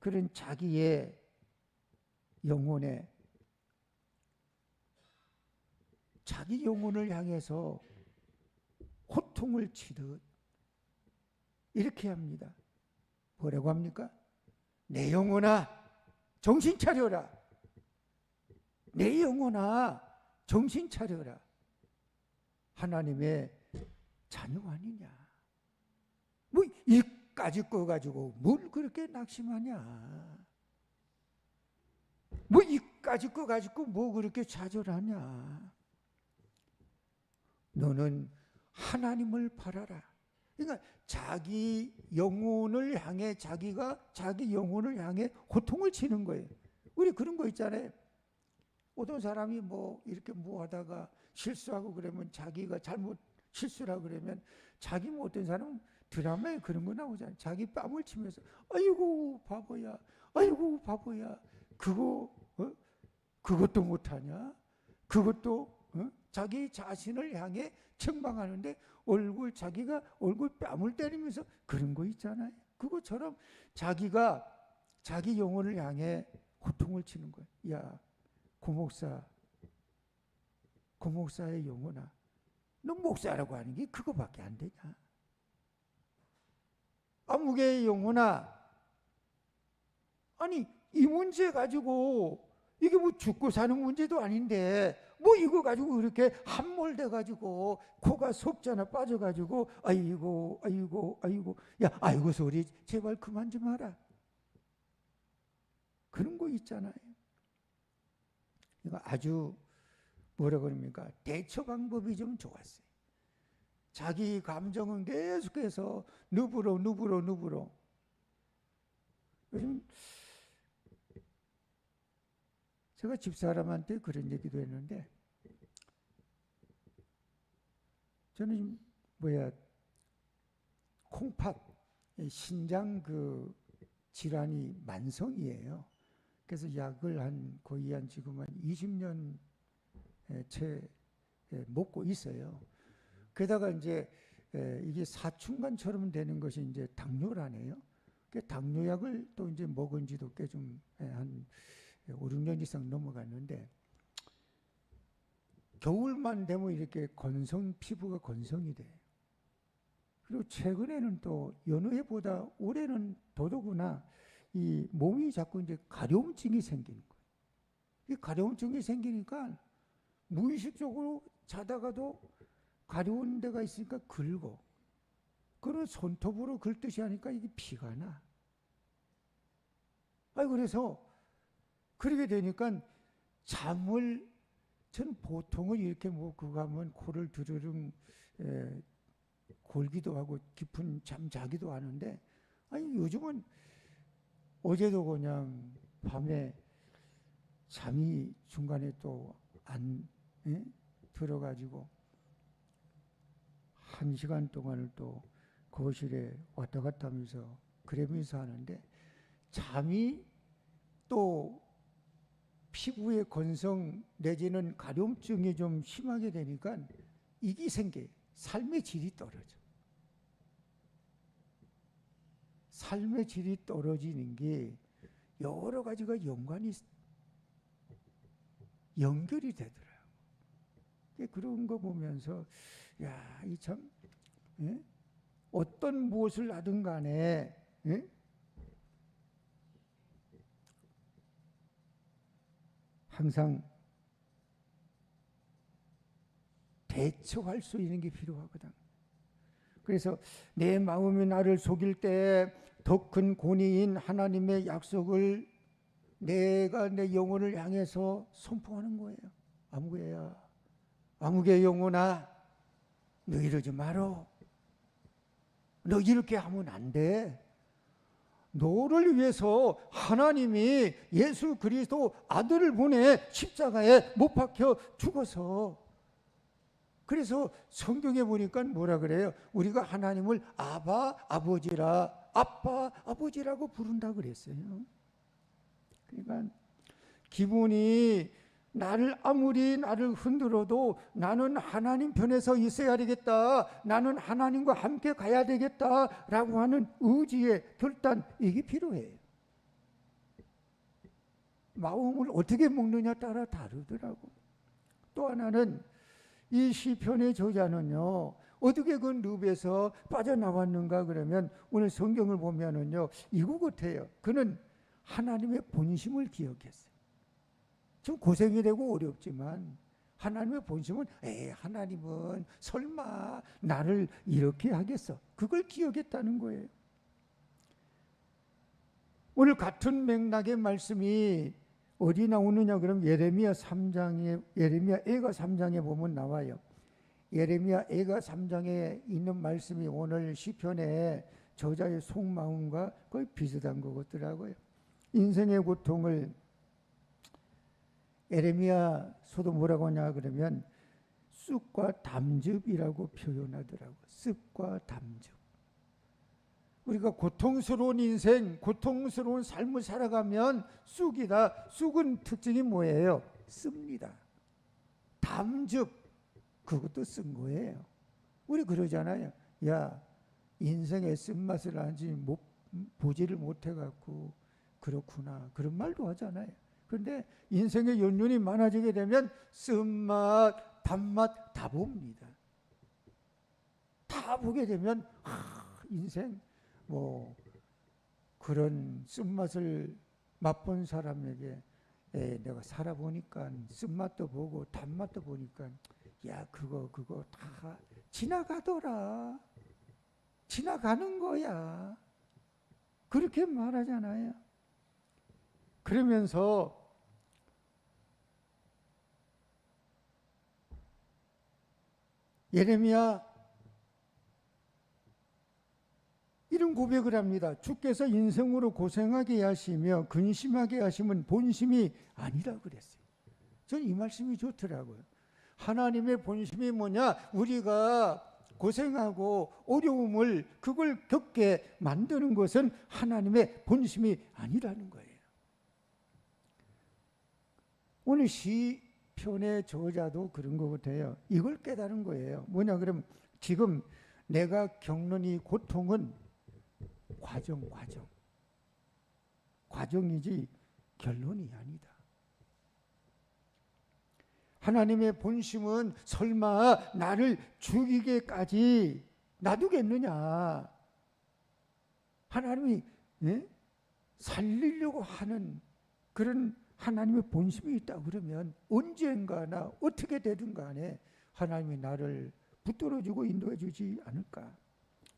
그런 자기의 영혼에 자기 영혼을 향해서 호통을 치듯 이렇게 합니다. 뭐라고 합니까? 내 영혼아 정신 차려라. 내 영혼아 정신 차려라. 하나님의 자녀 아니냐. 뭐 이까지 거 가지고 뭘 그렇게 낙심하냐. 뭐 이까지 거 가지고 뭐 그렇게 좌절하냐. 너는 하나님을 바라라. 그러니까 자기 영혼을 향해 자기 영혼을 향해 호통을 치는 거예요. 우리 그런 거 있잖아요. 어떤 사람이 뭐 이렇게 뭐 하다가 실수하고 그러면 자기가 잘못 실수라 그러면 자기 뭐 어떤 사람은 드라마에 그런 거 나오잖아요. 자기 뺨을 치면서 아이고 바보야, 아이고 바보야. 그것도 못하냐? 그것도 자기 자신을 향해 책망하는데 자기가 얼굴 뺨을 때리면서 그런 거 있잖아요. 그것처럼 자기가 자기 영혼을 향해 호통을 치는 거예요. 야, 고목사의 영혼아, 너 목사라고 하는 게 그거밖에 안 되냐? 아무개의 영혼아, 아니 이 문제 가지고 이게 뭐 죽고 사는 문제도 아닌데 뭐 이거 가지고 그렇게 함몰돼 가지고 코가 속잖아 빠져 가지고 아이고 야 아이고 소리 제발 그만 좀 하라. 그런 거 있잖아요. 이거 아주 뭐라 그럽니까? 대처 방법이 좀 좋았어요. 자기 감정은 계속해서 누브러. 요즘 제가 집사람한테 그런 얘기도 했는데 저는 콩팥 신장 그 질환이 만성이에요. 그래서 약을 거의 지금 한 20년 채 먹고 있어요. 게다가 이제 이게 사춘간처럼 되는 것이 이제 당뇨라네요. 당뇨약을 또 이제 먹은 지도 꽤 좀 한 5, 6년 이상 넘어갔는데 겨울만 되면 이렇게 피부가 건성이 돼요. 그리고 최근에는 또 여느 해보다 올해는 더더구나 이 몸이 자꾸 이제 가려움증이 생기는 거예요. 이 가려움증이 생기니까 무의식적으로 자다가도 가려운 데가 있으니까 긁어. 그런 손톱으로 긁듯이 하니까 이게 피가 나. 그래서 그렇게 되니까 잠을 저는 보통은 이렇게 뭐 그거 하면 코를 드르릉 골기도 하고 깊은 잠 자기도 하는데, 아니 요즘은 어제도 그냥 밤에 잠이 중간에 또 안 들어가지고 1시간 동안을 또 거실에 왔다 갔다 하면서 그러면서 하는데, 잠이 또 피부의 건성 내지는 가려움증이 좀 심하게 되니까 이게 생겨요. 삶의 질이 떨어져. 삶의 질이 떨어지는 게 여러 가지가 연결이 되더라고요. 그런 거 보면서 야, 이 참 어떤 무엇을 하든 간에 항상 대처할 수 있는 게 필요하거든. 그래서 내 마음이 나를 속일 때 더 큰 권위인 하나님의 약속을 내가 내 영혼을 향해서 선포하는 거예요. 아무개야, 아무개 영혼아, 너 이러지 마라. 너 이렇게 하면 안 돼. 너를 위해서 하나님이 예수 그리스도 아들을 보내 십자가에 못 박혀 죽어서, 그래서 성경에 보니까 뭐라 그래요? 우리가 하나님을 아바 아버지라, 아빠 아버지라고 부른다 그랬어요. 그러니까 기분이 아무리 나를 흔들어도 나는 하나님 편에서 있어야 되겠다, 나는 하나님과 함께 가야 되겠다라고 하는 의지의 결단, 이게 필요해요. 마음을 어떻게 먹느냐 따라 다르더라고. 또 하나는 이 시편의 저자는요, 어떻게 그 늪에서 빠져나왔는가 그러면 오늘 성경을 보면은요, 이거 같아요. 그는 하나님의 본심을 기억했어요. 좀 고생이 되고 어렵지만 하나님의 본심은 하나님은 설마 나를 이렇게 하겠어, 그걸 기억했다는 거예요. 오늘 같은 맥락의 말씀이 어디 나오느냐 그러면 예레미야 3장에, 예레미야 애가 3장에 보면 나와요. 예레미야 애가 3장에 있는 말씀이 오늘 시편의 저자의 속마음과 거의 비슷한 것 같더라고요. 인생의 고통을 예레미야서도 뭐라고 하냐 그러면 쑥과 담즙이라고 표현하더라고요. 쑥과 담즙. 우리가 고통스러운 인생, 고통스러운 삶을 살아가면 쑥이다. 쑥은 특징이 뭐예요? 씁니다. 담즙, 그것도 쓴 거예요. 우리 그러잖아요. 야, 인생의 쓴맛을 아직 보지를 못해갖고 그렇구나, 그런 말도 하잖아요. 그런데 인생의 연륜이 많아지게 되면 쓴맛, 단맛 다 봅니다. 다 보게 되면 인생 뭐 그런 쓴맛을 맛본 사람에게 내가 살아보니까 쓴맛도 보고 단맛도 보니까 야, 그거 다 지나가더라, 지나가는 거야, 그렇게 말하잖아요. 그러면서 예레미야 이런 고백을 합니다. 주께서 인생으로 고생하게 하시며 근심하게 하시면 본심이 아니라 그랬어요. 저는 이 말씀이 좋더라고요. 하나님의 본심이 뭐냐? 우리가 고생하고 어려움을 그걸 겪게 만드는 것은 하나님의 본심이 아니라는 거예요. 오늘 시편의 저자도 그런 것 같아요. 이걸 깨달은 거예요. 뭐냐 그러면 지금 내가 겪는 이 고통은 과정이지 결론이 아니다. 하나님의 본심은 설마 나를 죽이게까지 놔두겠느냐. 하나님이 살리려고 하는 그런 하나님의 본심이 있다 그러면 언젠가나 어떻게 되든 간에 하나님이 나를 붙들어주고 인도해 주지 않을까,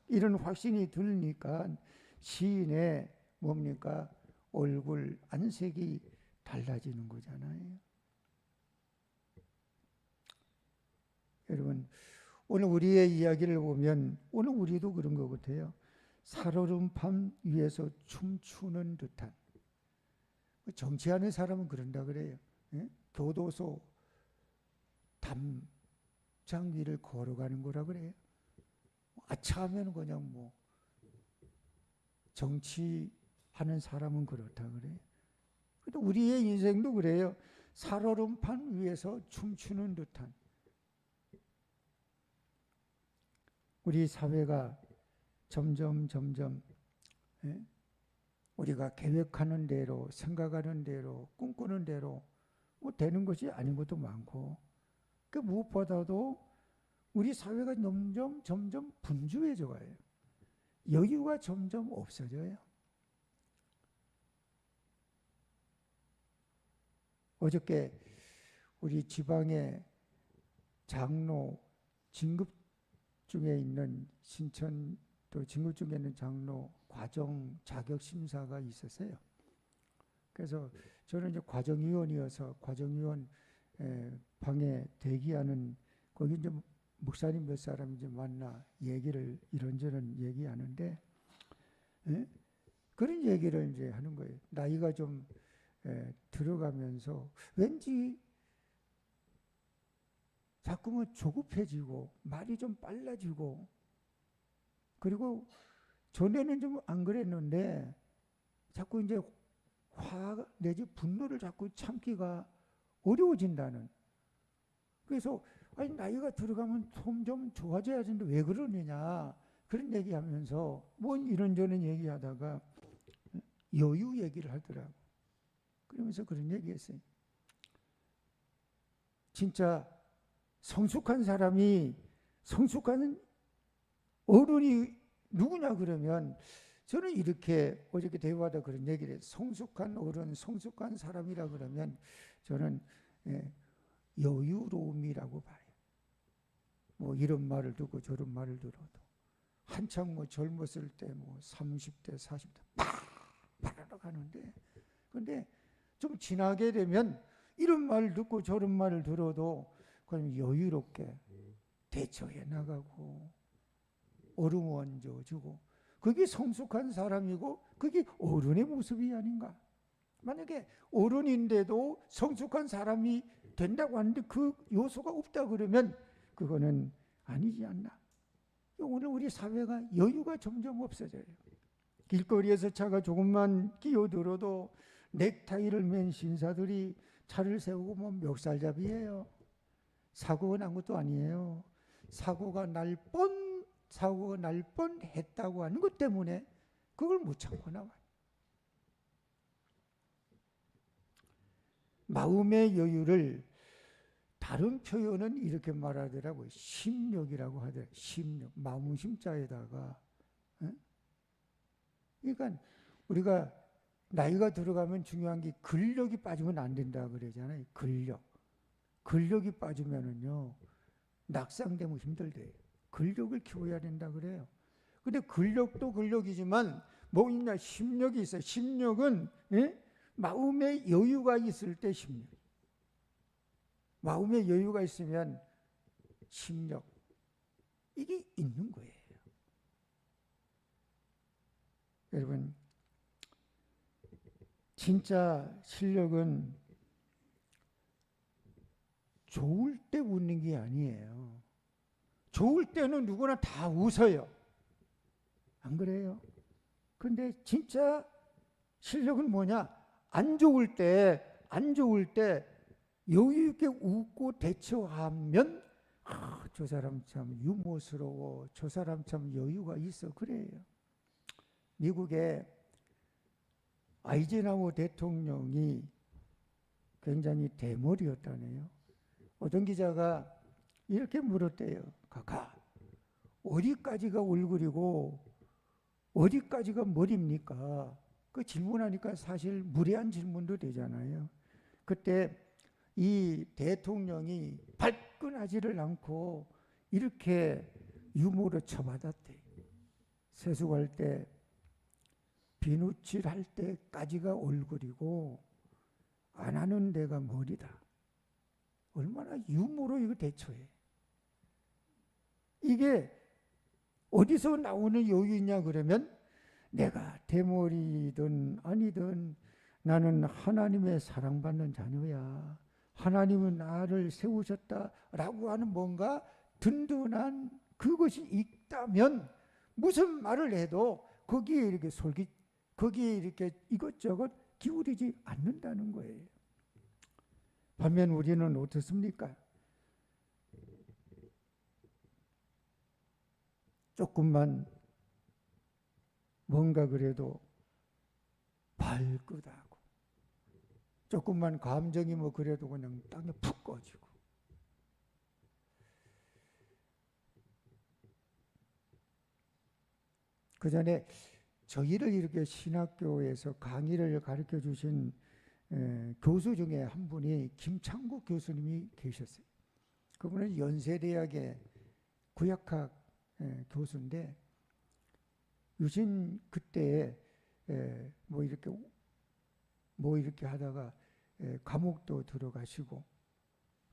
이런 확신이 들으니까 시인의 뭡니까? 얼굴 안색이 달라지는 거잖아요. 여러분, 오늘 우리의 이야기를 보면 오늘 우리도 그런 것 같아요. 살얼음 밤 위에서 춤추는 듯한. 정치하는 사람은 그런다 그래요. 예? 교도소 담장 위를 걸어가는 거라 그래요. 아차하면 그냥 뭐 정치하는 사람은 그렇다 그래요. 근데 우리의 인생도 그래요. 살얼음판 위에서 춤추는 듯한. 우리 사회가 점점 예? 우리가 계획하는 대로, 생각하는 대로, 꿈꾸는 대로 뭐 되는 것이 아닌 것도 많고, 그 무엇보다도 우리 사회가 점점 분주해져 가요. 여유가 점점 없어져요. 어저께 우리 지방의 장로 진급 중에 있는 신천도 진급 중에 있는 장로 과정 자격 심사가 있었어요. 그래서 저는 이제 과정위원이어서 과정위원 방에 대기하는, 거기 이제 목사님 몇 사람 이제 만나 얘기를 이런저런 얘기하는데, 그런 얘기를 이제 하는 거예요. 나이가 좀 들어가면서 왠지 자꾸만 조급해지고 말이 좀 빨라지고, 그리고 전에는 좀 안 그랬는데 자꾸 이제 화 내지 분노를 자꾸 참기가 어려워진다는. 그래서 아니 나이가 들어가면 좀 좋아져야 되는데 왜 그러느냐 그런 얘기하면서 뭐 이런저런 얘기하다가 여유 얘기를 하더라고. 그러면서 그런 얘기했어요. 진짜 성숙한 사람이, 성숙한 어른이 누구냐 그러면, 저는 이렇게 어저께 대화하다 그런 얘기를 해요. 성숙한 어른, 성숙한 사람이라 그러면 저는 여유로움이라고 봐요. 뭐 이런 말을 듣고 저런 말을 들어도 한참 뭐 젊었을 때 뭐 30대 40대 팍 가는데, 근데 좀 지나게 되면 이런 말을 듣고 저런 말을 들어도 그냥 여유롭게 대처해 나가고 어루만져 주고, 그게 성숙한 사람이고 그게 어른의 모습이 아닌가. 만약에 어른인데도 성숙한 사람이 된다고 하는데 그 요소가 없다 그러면 그거는 아니지 않나. 오늘 우리 사회가 여유가 점점 없어져요. 길거리에서 차가 조금만 끼어들어도 넥타이를 맨 신사들이 차를 세우고 뭐 멱살잡이에요. 사고가 난 것도 아니에요. 사고가 날 뻔했다고 하는 것 때문에 그걸 못 참고 나와요. 마음의 여유를 다른 표현은 이렇게 말하더라고요. 심력이라고 하더라고요. 심력, 마음 심자에다가. 그러니까 우리가 나이가 들어가면 중요한 게 근력이 빠지면 안 된다 그러잖아요. 근력이 빠지면은요 낙상되면 힘들대요. 근력을 키워야 된다 그래요. 근데 근력도 근력이지만 뭐 있냐, 심력이 있어요. 심력은 마음의 여유가 있을 때 심력. 마음의 여유가 있으면 심력, 이게 있는 거예요. 여러분, 진짜 실력은 좋을 때 웃는 게 아니에요. 좋을 때는 누구나 다 웃어요. 안 그래요? 근데 진짜 실력은 뭐냐? 안 좋을 때 여유 있게 웃고 대처하면 저 사람 참 유머스러워, 저 사람 참 여유가 있어, 그래요. 미국의 아이젠하워 대통령이 굉장히 대머리였다네요. 어떤 기자가 이렇게 물었대요. 카카, 어디까지가 얼굴이고 어디까지가 머리입니까? 그 질문하니까 사실 무례한 질문도 되잖아요. 그때 이 대통령이 발끈하지를 않고 이렇게 유머로 쳐받았대. 세수할 때, 비누칠 할 때까지가 얼굴이고 안 하는 데가 머리다. 얼마나 유머로 이거 대처해. 이게 어디서 나오는 여유냐 그러면 내가 대머리든 아니든 나는 하나님의 사랑받는 자녀야. 하나님은 나를 세우셨다라고 하는 뭔가 든든한 그것이 있다면 무슨 말을 해도 거기에 이렇게 거기에 이렇게 이것저것 기울이지 않는다는 거예요. 반면 우리는 어떻습니까? 조금만 뭔가 그래도 발긋하고 조금만 감정이 뭐 그래도 그냥 땅에 푹 꺼지고 그 전에 저희를 이렇게 신학교에서 강의를 가르쳐 주신 교수 중에 한 분이 김창국 교수님이 계셨어요. 그분은 연세대학의 구약학 교수인데 유신 그때 뭐 이렇게 하다가 감옥도 들어가시고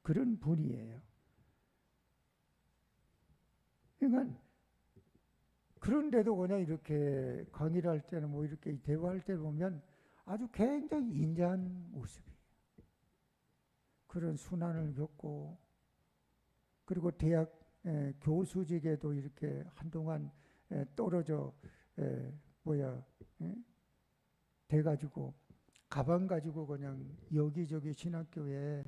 그런 분이에요. 그러니까 그런데도 그냥 이렇게 강의를 할 때는 뭐 이렇게 대화할 때 보면 아주 굉장히 인자한 모습이에요. 그런 순환을 겪고 그리고 대학 교수직에도 이렇게 한동안 떨어져 돼가지고 가방 가지고 그냥 여기저기 신학교에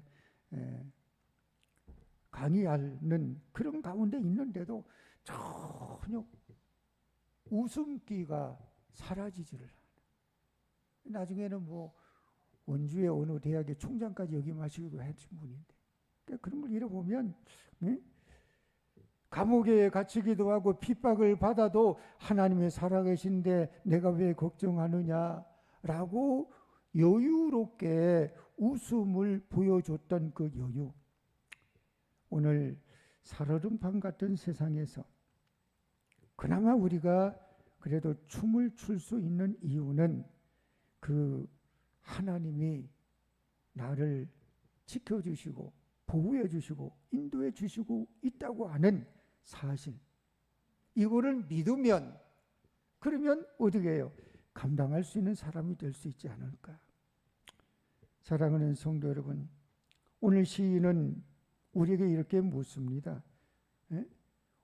강의하는 그런 가운데 있는데도 전혀 웃음기가 사라지지를 않아요. 나중에는 뭐 원주의 어느 대학의 총장까지 역임하시기도 하신 분인데 그러니까 그런 걸 잃어보면 감옥에 갇히기도 하고 핍박을 받아도 하나님의 살아계신데 내가 왜 걱정하느냐라고 여유롭게 웃음을 보여줬던 그 여유. 오늘 살얼음판 같은 세상에서 그나마 우리가 그래도 춤을 출 수 있는 이유는 그 하나님이 나를 지켜주시고 보호해 주시고 인도해 주시고 있다고 하는 사실. 이거를 믿으면 그러면 어떻게 해요? 감당할 수 있는 사람이 될 수 있지 않을까. 사랑하는 성도 여러분, 오늘 시인은 우리에게 이렇게 묻습니다.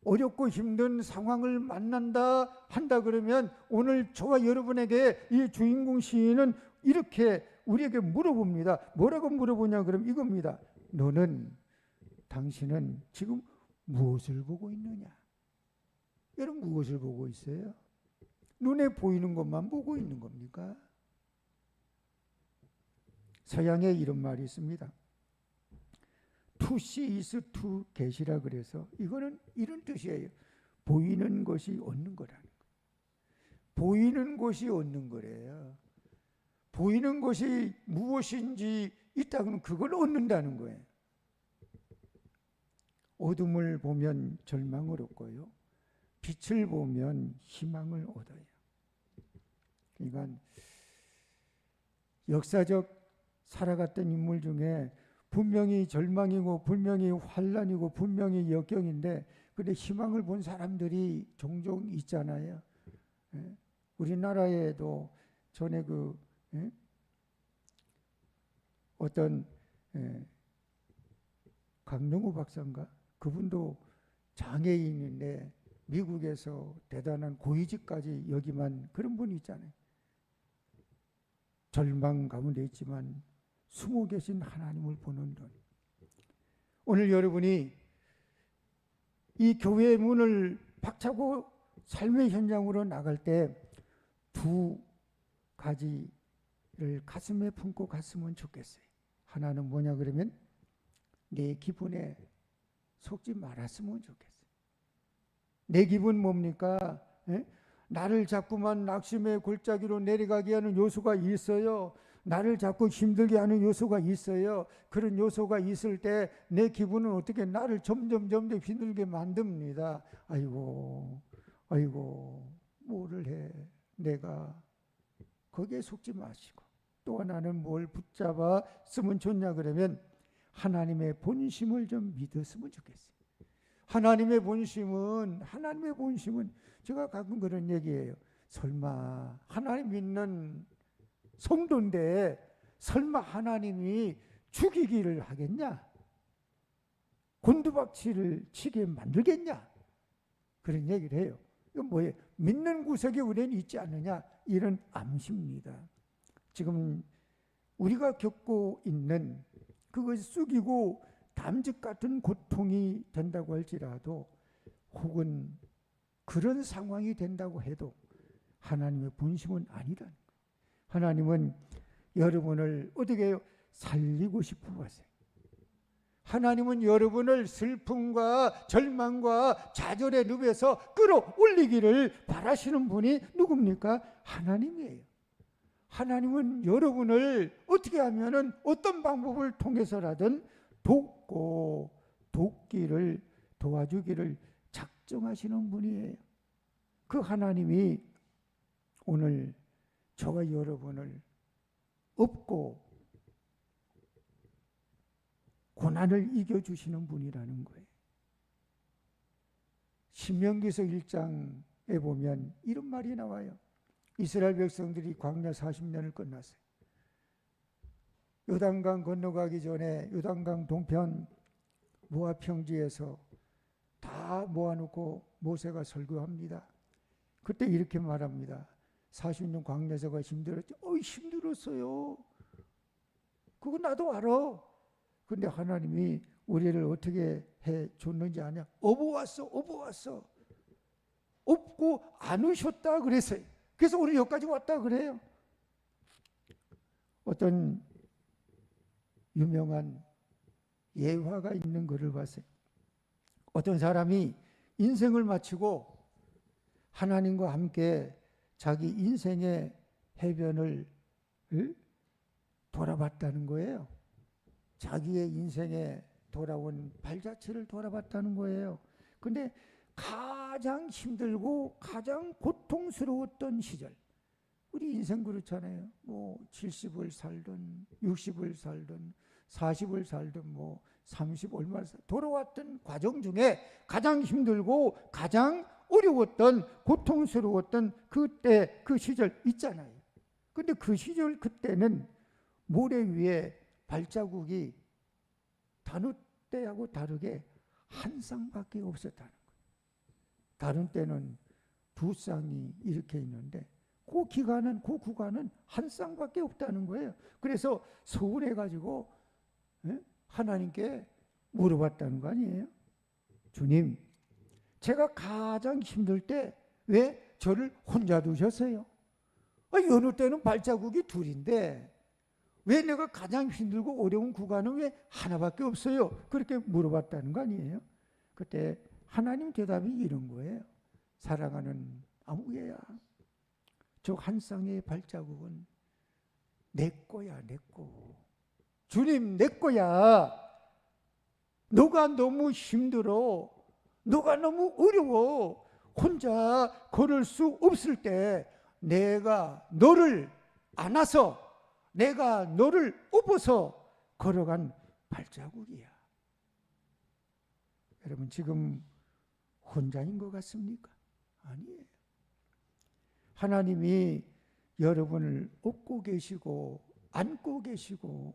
어렵고 힘든 상황을 만난다 한다 그러면 오늘 저와 여러분에게 이 주인공 시인은 이렇게 우리에게 물어봅니다. 뭐라고 물어보냐 그럼 이겁니다. 당신은 지금 무엇을 보고 있느냐? 여러분 무엇을 보고 있어요? 눈에 보이는 것만 보고 있는 겁니까? 서양에 이런 말이 있습니다. To see is to get이라 그래서 이거는 이런 뜻이에요. 보이는 것이 얻는 거라는 거. 보이는 것이 얻는 거래요. 보이는 것이 무엇인지 있다 그러면 그걸 얻는다는 거예요. 어둠을 보면 절망을 얻고요. 빛을 보면 희망을 얻어요. 그러니까 역사적 살아갔던 인물 중에 분명히 절망이고 분명히 환난이고 분명히 역경인데 근데 희망을 본 사람들이 종종 있잖아요. 우리나라에도 전에 어떤 강영우 박사인가 그분도 장애인인데 미국에서 대단한 고위직까지 역임한 그런 분이 있잖아요. 절망 가운데 있지만 숨어 계신 하나님을 보는 눈. 오늘 여러분이 이 교회의 문을 박차고 삶의 현장으로 나갈 때 두 가지를 가슴에 품고 갔으면 좋겠어요. 하나는 뭐냐 그러면 내 기분에 속지 말았으면 좋겠어요. 내 기분 뭡니까? 나를 자꾸만 낙심의 골짜기로 내려가게 하는 요소가 있어요. 나를 자꾸 힘들게 하는 요소가 있어요. 그런 요소가 있을 때 내 기분은 어떻게 나를 점점 힘들게 만듭니다. 아이고 뭐를 해. 내가 거기에 속지 마시고 또 하나는 뭘 붙잡아 쓰면 좋냐 그러면 하나님의 본심을 좀 믿었으면 좋겠어요. 하나님의 본심은 제가 가끔 그런 얘기예요. 설마 하나님 믿는 성도인데 설마 하나님이 죽이기를 하겠냐? 곤두박질을 치게 만들겠냐? 그런 얘기를 해요. 이건 뭐예요? 믿는 구석에 우리는 있지 않느냐? 이런 암시입니다. 지금 우리가 겪고 있는 그것이 쑥이고 담즙 같은 고통이 된다고 할지라도 혹은 그런 상황이 된다고 해도 하나님의 본심은 아니라는 거예요. 하나님은 여러분을 어떻게 해요? 살리고 싶어 하세요. 하나님은 여러분을 슬픔과 절망과 좌절의 늪에서 끌어올리기를 바라시는 분이 누굽니까? 하나님이에요. 하나님은 여러분을 어떻게 하면은 어떤 방법을 통해서라든 돕고 돕기를 도와주기를 작정하시는 분이에요. 그 하나님이 오늘 저와 여러분을 업고 고난을 이겨주시는 분이라는 거예요. 신명기서 1장에 보면 이런 말이 나와요. 이스라엘 백성들이 광야 40년을 끝났어요. 요단강 건너가기 전에 요단강 동편 모압 평지에서 다 모아놓고 모세가 설교합니다. 그때 이렇게 말합니다. 40년 광야서가 힘들었죠. 힘들었어요. 그거 나도 알아. 근데 하나님이 우리를 어떻게 해줬는지 아냐? 업어왔어. 업고 안 오셨다 그랬어요. 그래서 우리 여기까지 왔다 그래요. 어떤 유명한 예화가 있는 글을 봤어요. 어떤 사람이 인생을 마치고 하나님과 함께 자기 인생의 해변을 돌아봤다는 거예요. 자기의 인생에 돌아온 발자취를 돌아봤다는 거예요. 근데 가장 힘들고 가장 고통스러웠던 시절, 우리 인생 그렇잖아요. 뭐 70을 살든 60을 살든 40을 살든 뭐 30 얼마 돌아왔던 과정 중에 가장 힘들고 가장 어려웠던 고통스러웠던 그때 그 시절 있잖아요. 근데 그 시절 그때는 모래 위에 발자국이 다른 때하고 다르게 한 쌍밖에 없었다는 거예요. 다른 때는 두 쌍이 이렇게 있는데 그 구간은 한 쌍밖에 없다는 거예요. 그래서 서운해가지고 하나님께 물어봤다는 거 아니에요? 주님, 제가 가장 힘들 때 왜 저를 혼자 두셨어요? 여느 때는 발자국이 둘인데 왜 내가 가장 힘들고 어려운 구간은 왜 하나밖에 없어요? 그렇게 물어봤다는 거 아니에요? 그때 하나님 대답이 이런 거예요. 사랑하는 아무개야, 저 한 쌍의 발자국은 내 거야, 내 거. 주님, 내 거야. 너가 너무 힘들어. 너가 너무 어려워. 혼자 걸을 수 없을 때 내가 너를 안아서 내가 너를 업어서 걸어간 발자국이야. 여러분 지금 혼자인 것 같습니까? 아니에요. 하나님이 여러분을 업고 계시고 안고 계시고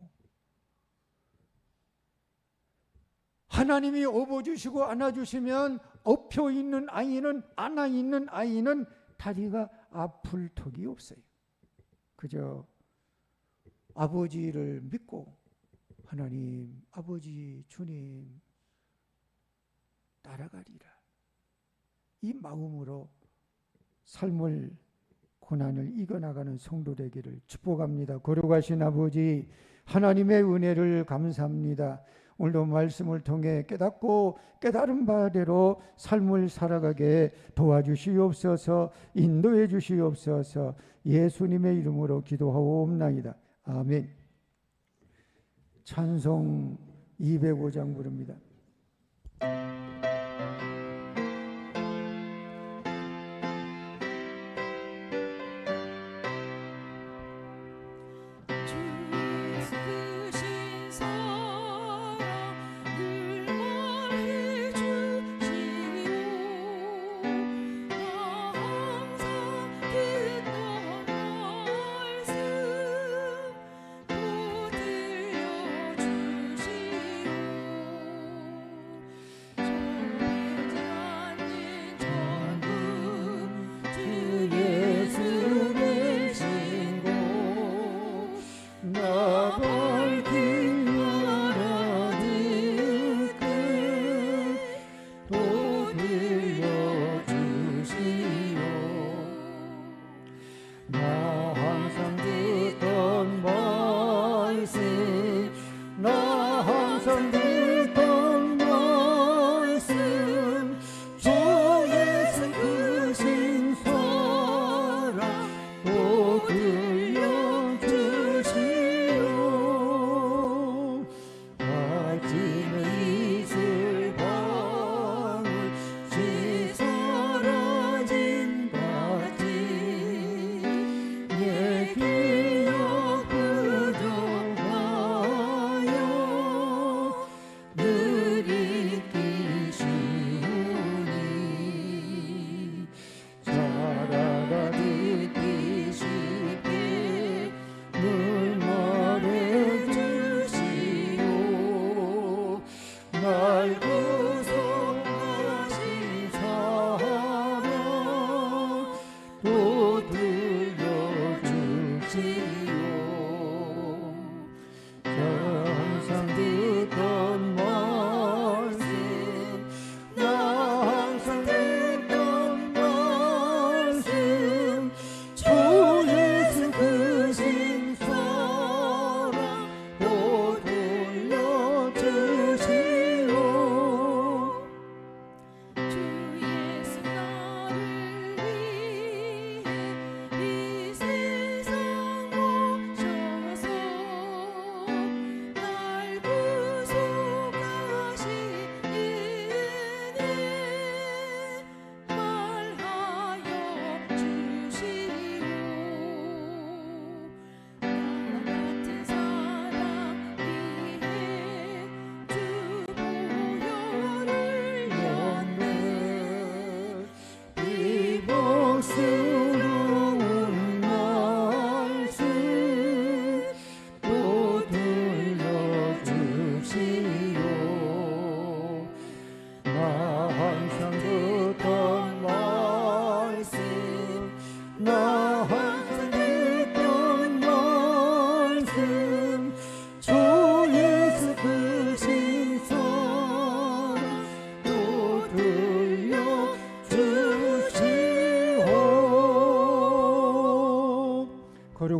하나님이 업어주시고 안아주시면 엎혀 있는 아이는 안아 있는 아이는 다리가 아플 턱이 없어요. 그저 아버지를 믿고 하나님, 아버지, 주님 따라가리라. 이 마음으로 삶을 고난을 이겨나가는 성도 되기를 축복합니다. 거룩하신 아버지, 하나님의 은혜를 감사합니다. 오늘도 말씀을 통해 깨닫고 깨달은 바대로 삶을 살아가게 도와주시옵소서, 인도해 주시옵소서. 예수님의 이름으로 기도하옵나이다. 아멘. 찬송 205장 부릅니다. 주의 크신 사랑 늘 말해 주시네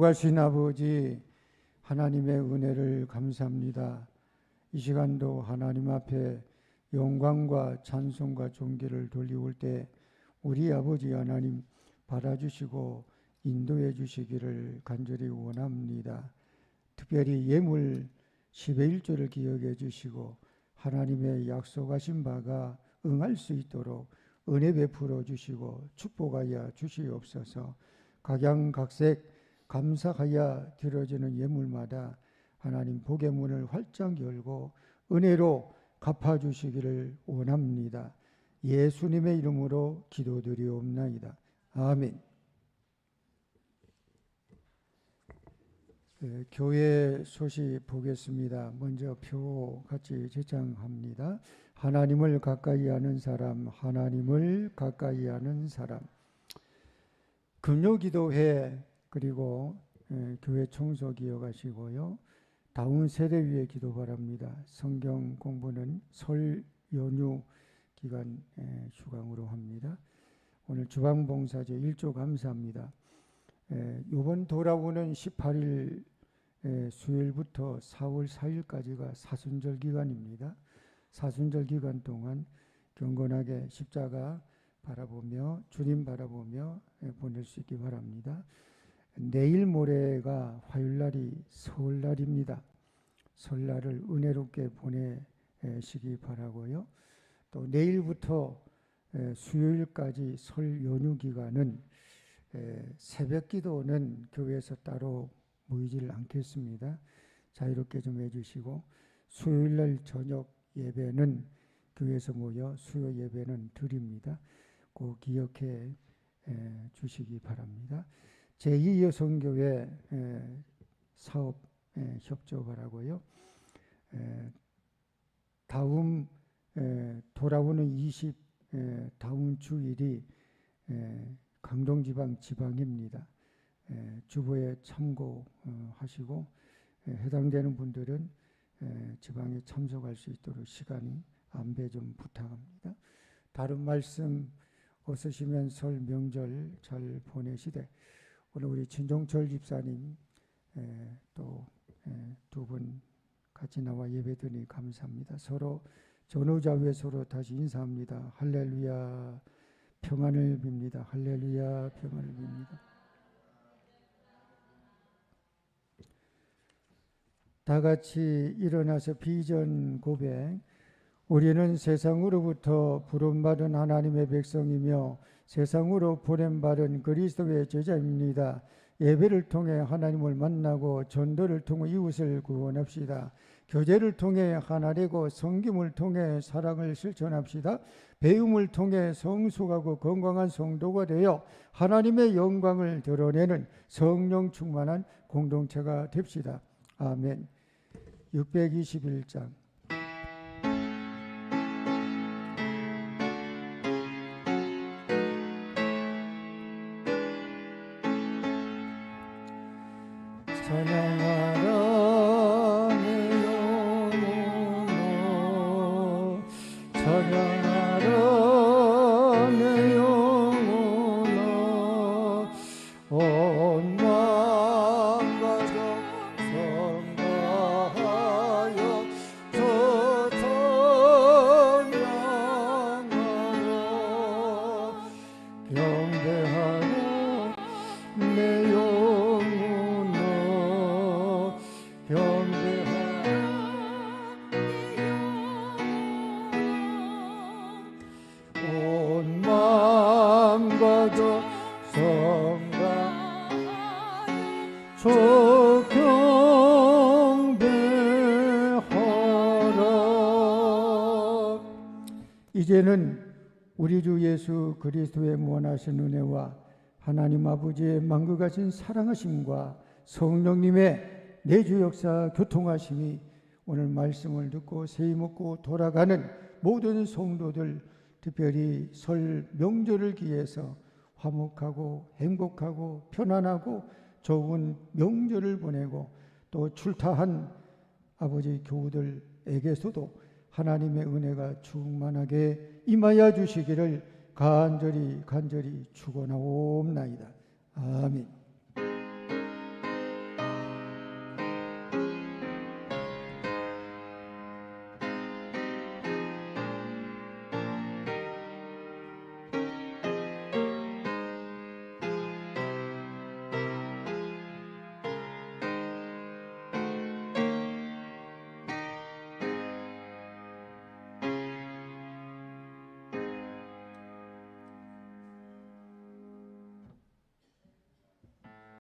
약속하신 아버지 하나님의 은혜를 감사합니다. 이 시간도 하나님 앞에 영광과 찬송과 존귀를 돌리올 때 우리 아버지 하나님 받아주시고 인도해 주시기를 간절히 원합니다. 특별히 예물 10의 1조를 기억해 주시고 하나님의 약속하신 바가 응할 수 있도록 은혜 베풀어 주시고 축복하여 주시옵소서. 각양각색 감사하여 드려지는 예물마다 하나님 복의 문을 활짝 열고 은혜로 갚아주시기를 원합니다. 예수님의 이름으로 기도드리옵나이다. 아멘. 교회 소식 보겠습니다. 먼저 표 같이 제창합니다. 하나님을 가까이 하는 사람, 하나님을 가까이 하는 사람. 금요기도회 그리고 교회 청소 기억하시고요. 다운 세대 위에 기도 바랍니다. 성경 공부는 설 연휴 기간 휴강으로 합니다. 오늘 주방봉사제 1조 감사합니다. 이번 돌아오는 18일 수요일부터 4월 4일까지가 사순절 기간입니다. 사순절 기간 동안 경건하게 십자가 바라보며 주님 바라보며 보낼 수 있기 바랍니다. 내일 모레가 화요일날이 설날입니다. 설날을 은혜롭게 보내시기 바라고요. 또 내일부터 수요일까지 설 연휴 기간은 새벽 기도는 교회에서 따로 모이지를 않겠습니다. 자유롭게 좀 해주시고 수요일날 저녁 예배는 교회에서 모여 수요 예배는 드립니다. 꼭 기억해 주시기 바랍니다. 제2여성교회 사업 협조 바라고요. 다음 돌아오는 다음 주일이 강동지방 지방입니다. 주보에 참고하시고 해당되는 분들은 지방에 참석할 수 있도록 시간 안배 좀 부탁합니다. 다른 말씀 없으시면 설 명절 잘 보내시되 오늘 우리 진종철 집사님 또 두 분 같이 나와 예배드리니 감사합니다. 서로 전후좌우에 서로 다시 인사합니다. 할렐루야 평안을 빕니다. 할렐루야 평안을 빕니다. 다 같이 일어나서 비전 고백. 우리는 세상으로부터 부름받은 하나님의 백성이며 세상으로 보냄받은 그리스도의 제자입니다. 예배를 통해 하나님을 만나고 전도를 통해 이웃을 구원합시다. 교제를 통해 하나 되고 섬김을 통해 사랑을 실천합시다. 배움을 통해 성숙하고 건강한 성도가 되어 하나님의 영광을 드러내는 성령 충만한 공동체가 됩시다. 아멘. 621장 찬양하라 내 영혼아 찬양하라 내 영혼아 온 마음과 정성하여 저 찬양하라 경배하라 내 영혼아 경배하라 온 마음과 정성과 경배하라. 이제는 우리 주 예수 그리스도의 무한하신 은혜와 하나님 아버지의 만극하신 사랑하심과 성령님의 내주 역사 교통하심이 오늘 말씀을 듣고 세이 먹고 돌아가는 모든 성도들 특별히 설 명절을 기해서 화목하고 행복하고 편안하고 좋은 명절을 보내고 또 출타한 아버지 교우들에게서도 하나님의 은혜가 충만하게 임하여 주시기를 간절히 축원하옵나이다. 아멘.